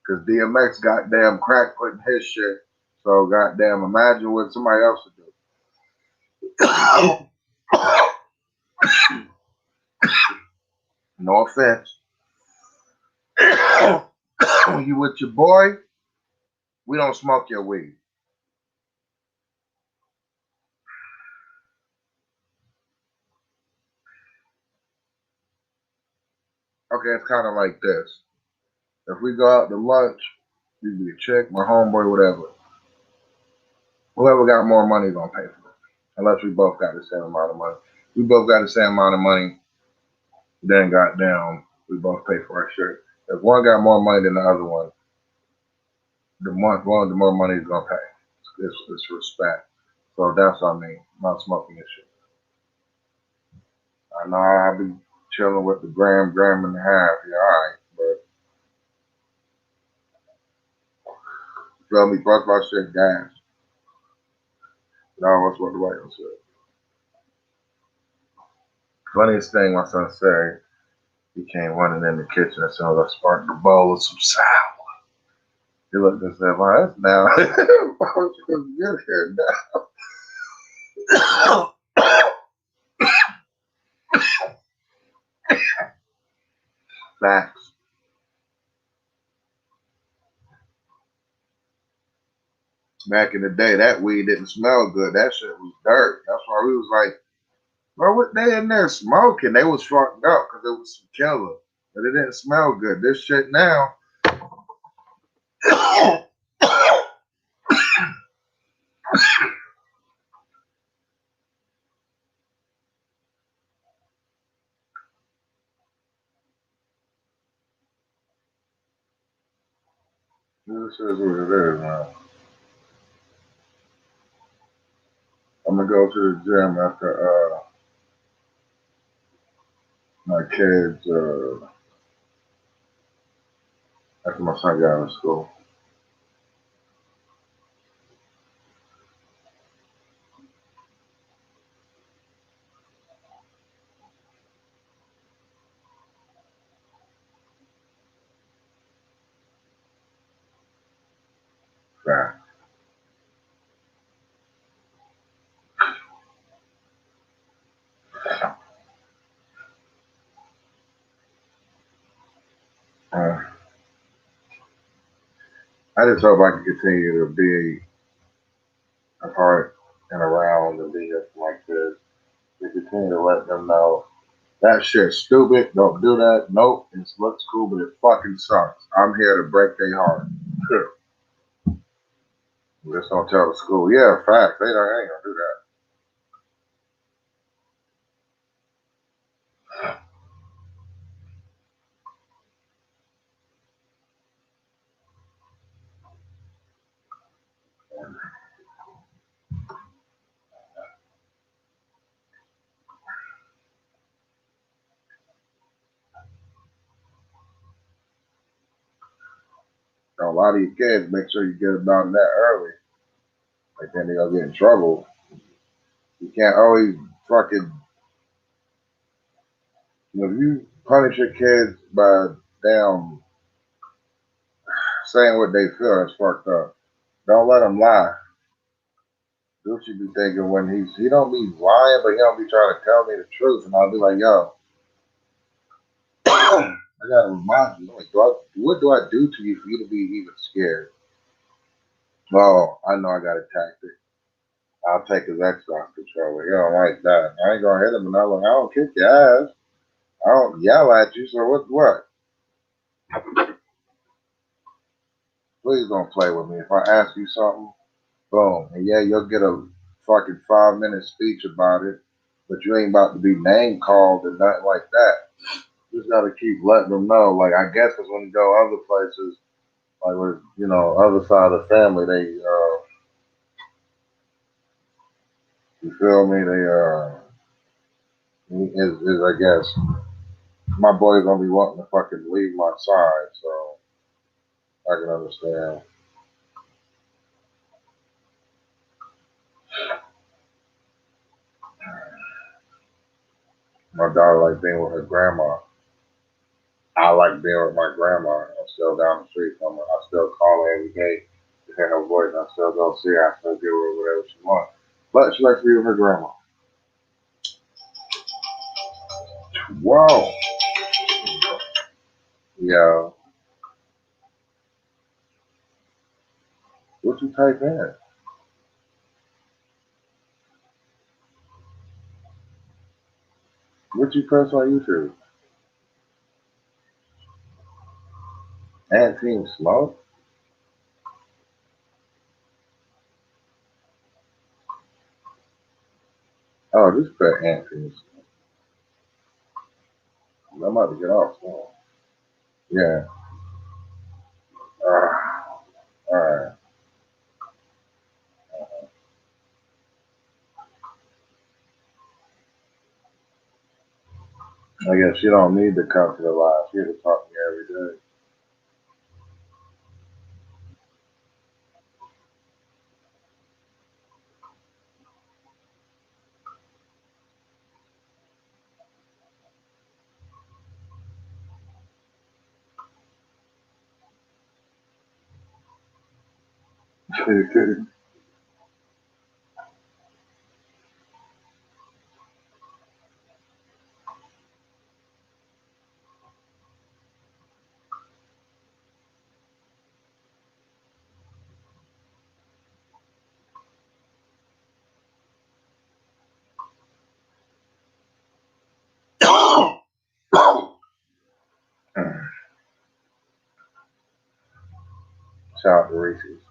A: Cause DMX goddamn crack putting his shit. So goddamn imagine what somebody else would do. No offense. You with your boy, we don't smoke your weed. Okay, it's kind of like this. If we go out to lunch, you be a chick, my homeboy, whatever. Whoever got more money is gonna pay for it. Unless we both got the same amount of money. We both got the same amount of money, then goddamn, we both pay for our shit. If one got more money than the other one, the more money is gonna pay. It's respect. So that's what I mean. Not smoking this shit. I know I be chilling with the gram and a half. Yeah, alright. But feel me, fuck my shit gas. No, that's what the white one said. Funniest thing my son said, he came running in the kitchen as soon as I sparked a bowl of some salad. He looked and said, "Well, that's now. Why don't you just get here now?" Facts. Back in the day, that weed didn't smell good. That shit was dirt. That's why we was like, bro, what they in there smoking? They was fucked up because it was some killer. But it didn't smell good. This shit now. This is what it is, man. I'm gonna go to the gym after my kids after my son got out of school. Right. Uh, I just hope I can continue to be a part and around and be here for my kids. To continue to let them know that shit's stupid. Don't do that. Nope. It looks cool, but it fucking sucks. I'm here to break their heart. Just don't tell the school. Yeah, facts. They ain't gonna do that. A lot of you kids, make sure you get them out that early. Like then they'll get in trouble. You can't always fucking, if you punish your kids by damn saying what they feel, that's fucked up. Don't let them lie. Gucci be thinking when he don't be lying, but he don't be trying to tell me the truth, and I'll be like, yo, I gotta remind you, like, what do I do to you for you to be even scared? Oh, I know I got a tactic. I'll take his Xbox controller. He don't like that. I ain't gonna hit him, and I don't kick your ass. I don't yell at you. So what? Please don't play with me. If I ask you something, boom, and yeah, you'll get a fucking 5 minute speech about it, but you ain't about to be name called and nothing like that. Just gotta keep letting them know. Like I guess it's when you go other places, like with other side of the family, they you feel me? Is I guess my boy's gonna be wanting to fucking leave my side, so I can understand. My daughter like being with her grandma. I like being with my grandma. I'm still down the street from her. I still call her every day to hear her voice. I still go see her. I still give her whatever she wants. But she likes to be with her grandma. Whoa. Yo, what you type in? What you press on YouTube? Anti Smoke? Oh, just put Anti. I'm about to get off. So. Yeah. All right. I guess you don't need to come to the live. She to talk to me every day. Shout out to Reese's.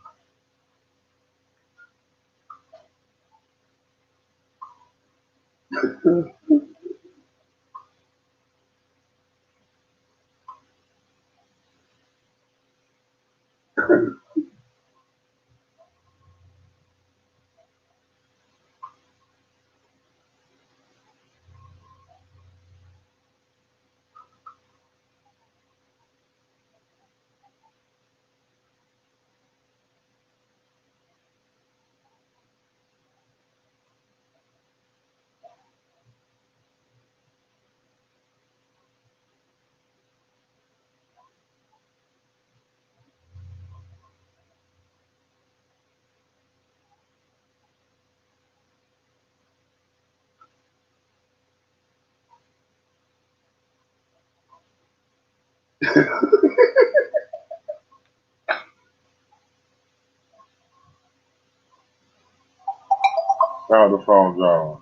A: Shout out to Phone Jones.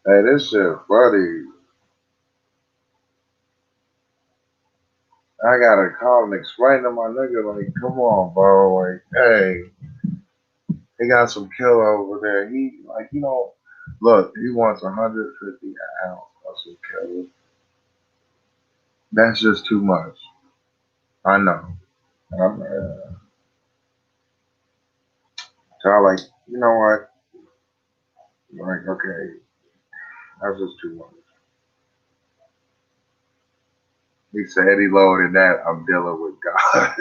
A: Hey, this shit funny. I gotta call and explain to my nigga, like, come on, bro. Like, hey, he got some kill over there. He, like, you know, look, he wants 150 an ounce of some killer. That's just too much. I know. I'm, so I like, you know what? Like, okay, that's just too much. He said he loaded that. I'm dealing with God.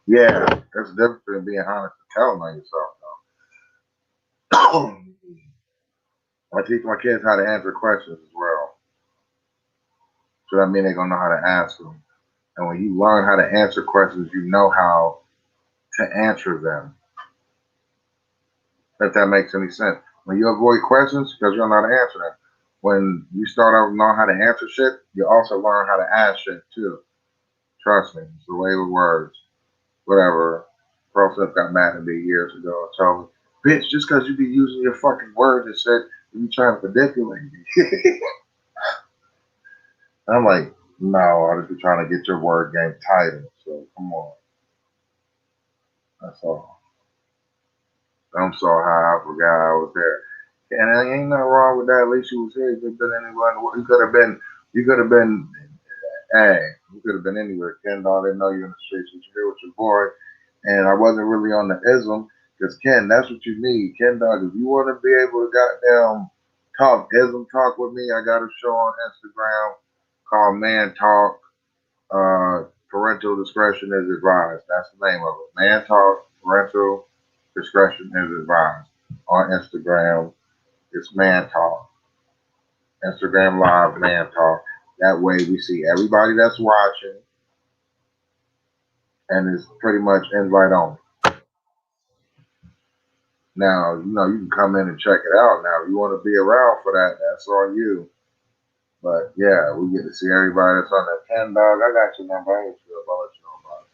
A: Yeah, that's different than being honest and telling on yourself, though. I teach my kids how to answer questions as well. So that means they're gonna know how to ask them. And when you learn how to answer questions, you know how to answer them. If that makes any sense. When you avoid questions, because you don't know how to answer them. When you start out knowing how to answer shit, you also learn how to ask shit too. Trust me, it's the way with words. Whatever. Pro Flip got mad at me years ago and told me, bitch, just because you be using your fucking words and shit, you be trying to manipulate me. I'm like, no, I just be trying to get your word game tighter. So come on. That's all. I'm so high, I forgot I was there. And there ain't nothing wrong with that. At least you was here. You could have been anywhere in the world. You could have been, hey, you could have been anywhere. Ken Dog didn't know you in the streets. You here with your boy. And I wasn't really on the ism. Because Ken, that's what you need. Ken Dog, if you want to be able to goddamn talk ism talk with me, I got a show on Instagram called Man Talk. Parental discretion is advised. That's the name of it. Man Talk, parental discretion is advised. On Instagram, it's Man Talk. Instagram Live, Man Talk. That way we see everybody that's watching, and it's pretty much invite only. Now, you know, you can come in and check it out. Now, if you want to be around for that, that's on you. But yeah, we get to see everybody that's on that Ken Dog. I got your number. I ain't sure. I'll let you know about it.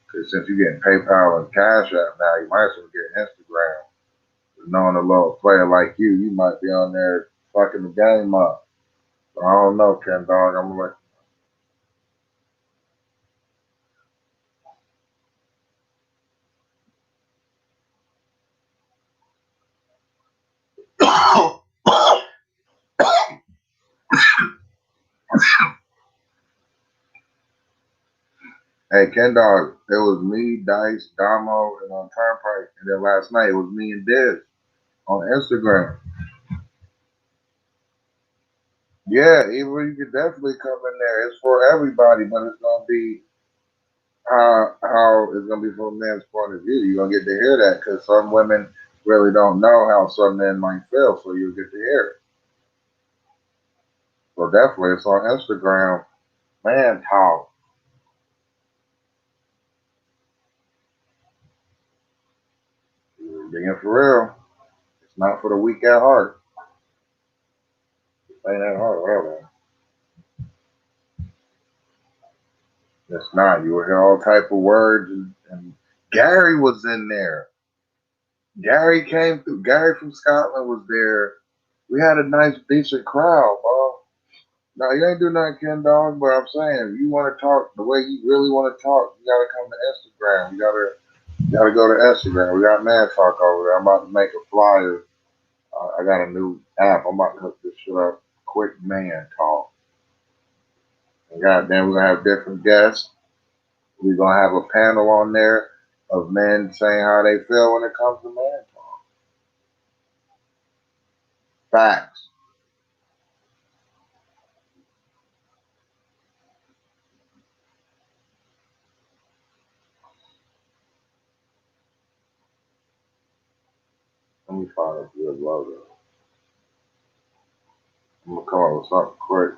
A: Because since you're getting PayPal and Cash App now, you might as well get Instagram. Knowing a little player like you might be on there fucking the game up. So I don't know, Ken Dog. I'm gonna let Hey, Ken Dog, it was me, Dice, Damo, and on Turnpike. And then last night it was me and Diz on Instagram. Yeah, Eva, you could definitely come in there. It's for everybody, but it's gonna be how it's gonna be from a man's point of view. You're gonna get to hear that because some women really don't know how some men might feel, so you'll get to hear it. So definitely, it's on Instagram. Man talk. Being for real, it's not for the weak at heart. It ain't that hard, really. It's not. You will hear all type of words, and Gary was in there. Gary came through. Gary from Scotland was there. We had a nice, decent crowd, bro. No, you ain't do nothing, Ken Dog, but I'm saying if you want to talk the way you really want to talk, you gotta come to Instagram. You gotta go to Instagram. We got Man Talk over there. I'm about to make a flyer. I got a new app. I'm about to hook this shit up. Quick Man Talk. And goddamn, we're gonna have different guests. We're gonna have a panel on there of men saying how they feel when it comes to man talk. Facts. Let me find a good logo. I'm gonna come up with something quick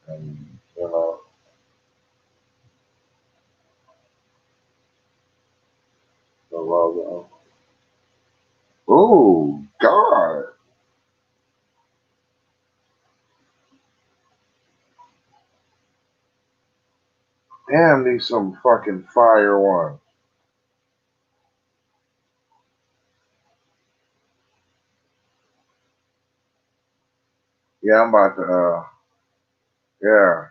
A: and the logo. Oh God. Damn, these some fucking fire ones. Yeah, I'm about to yeah.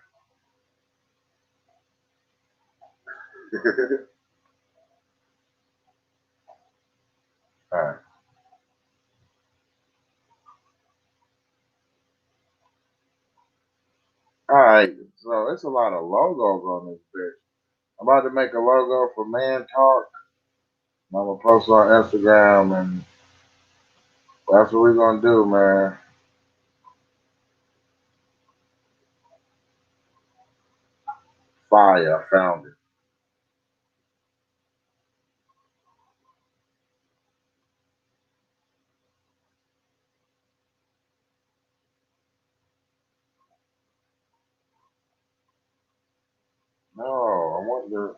A: Alright. Alright. So it's a lot of logos on this bitch. I'm about to make a logo for Man Talk. I'm gonna post it on Instagram and that's what we're gonna do, man. Fire, I found it. No, I wonder.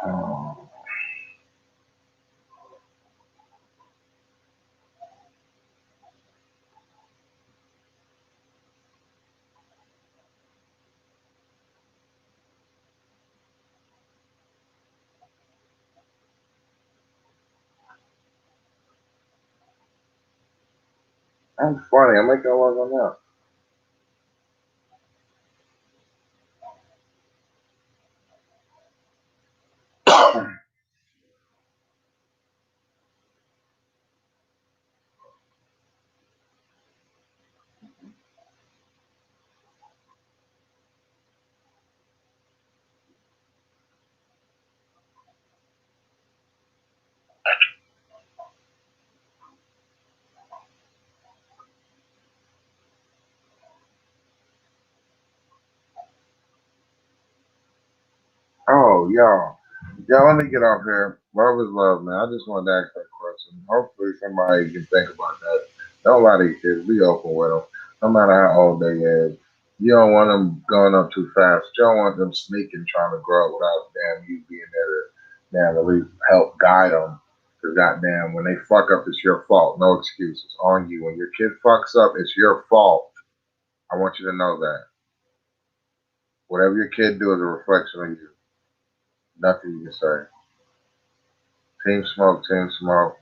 A: Oh, that's funny. I make that logo now. Oh, y'all, let me get off here. Love is love, man. I just wanted to ask that question. Hopefully, somebody can think about that. Don't lie to your kids. Be open with them. No matter how old they is. You don't want them going up too fast. You don't want them sneaking, trying to grow up without damn you being there to damn at least help guide them. Because goddamn, when they fuck up, it's your fault. No excuses on you. When your kid fucks up, it's your fault. I want you to know that. Whatever your kid do is a reflection on you. Nothing you can say. Team smoke, team smoke.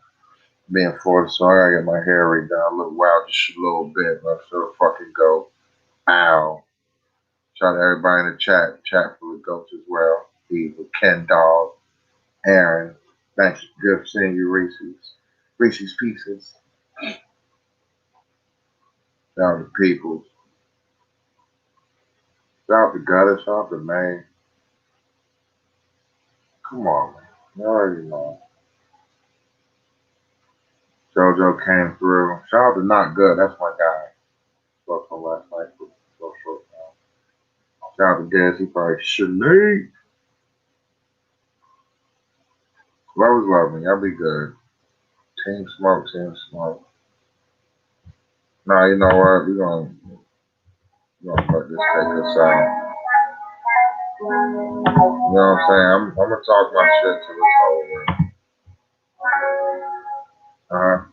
A: Being Florida, so I gotta get my hair redone. I look wild just a little bit, but I still fucking go. Ow. Shout out to everybody in the chat. Chat full of goats as well. Eva, Ken Dog, Aaron. Thank you. Good seeing you, Reese's. Reese's Pieces. Shout out to people. Shout out to Gutter. Shout out to May. Come on, man. You already know. JoJo came through. Shout out to Not Good. That's my guy. Spoke from last night. So short now. Shout out to Gas, he probably Shanae. Love is loving. Y'all be good. Team Smoke, Team Smoke. Nah, you know what? We're gonna let this take us out. You know what I'm saying? I'm gonna talk my shit till it's over.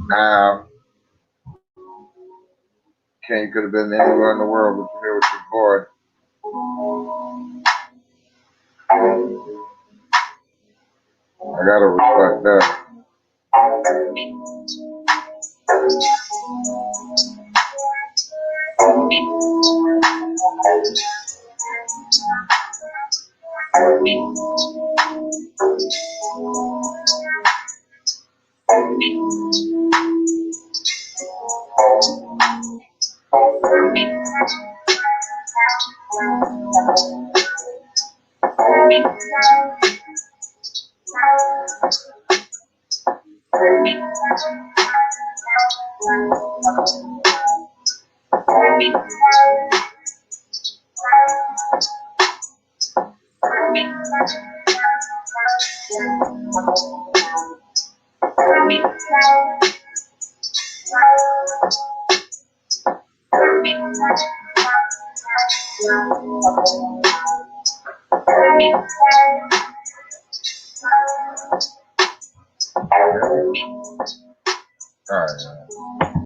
A: Now, King could have been anywhere in the world, but you're here with your boy. I gotta respect that. All right.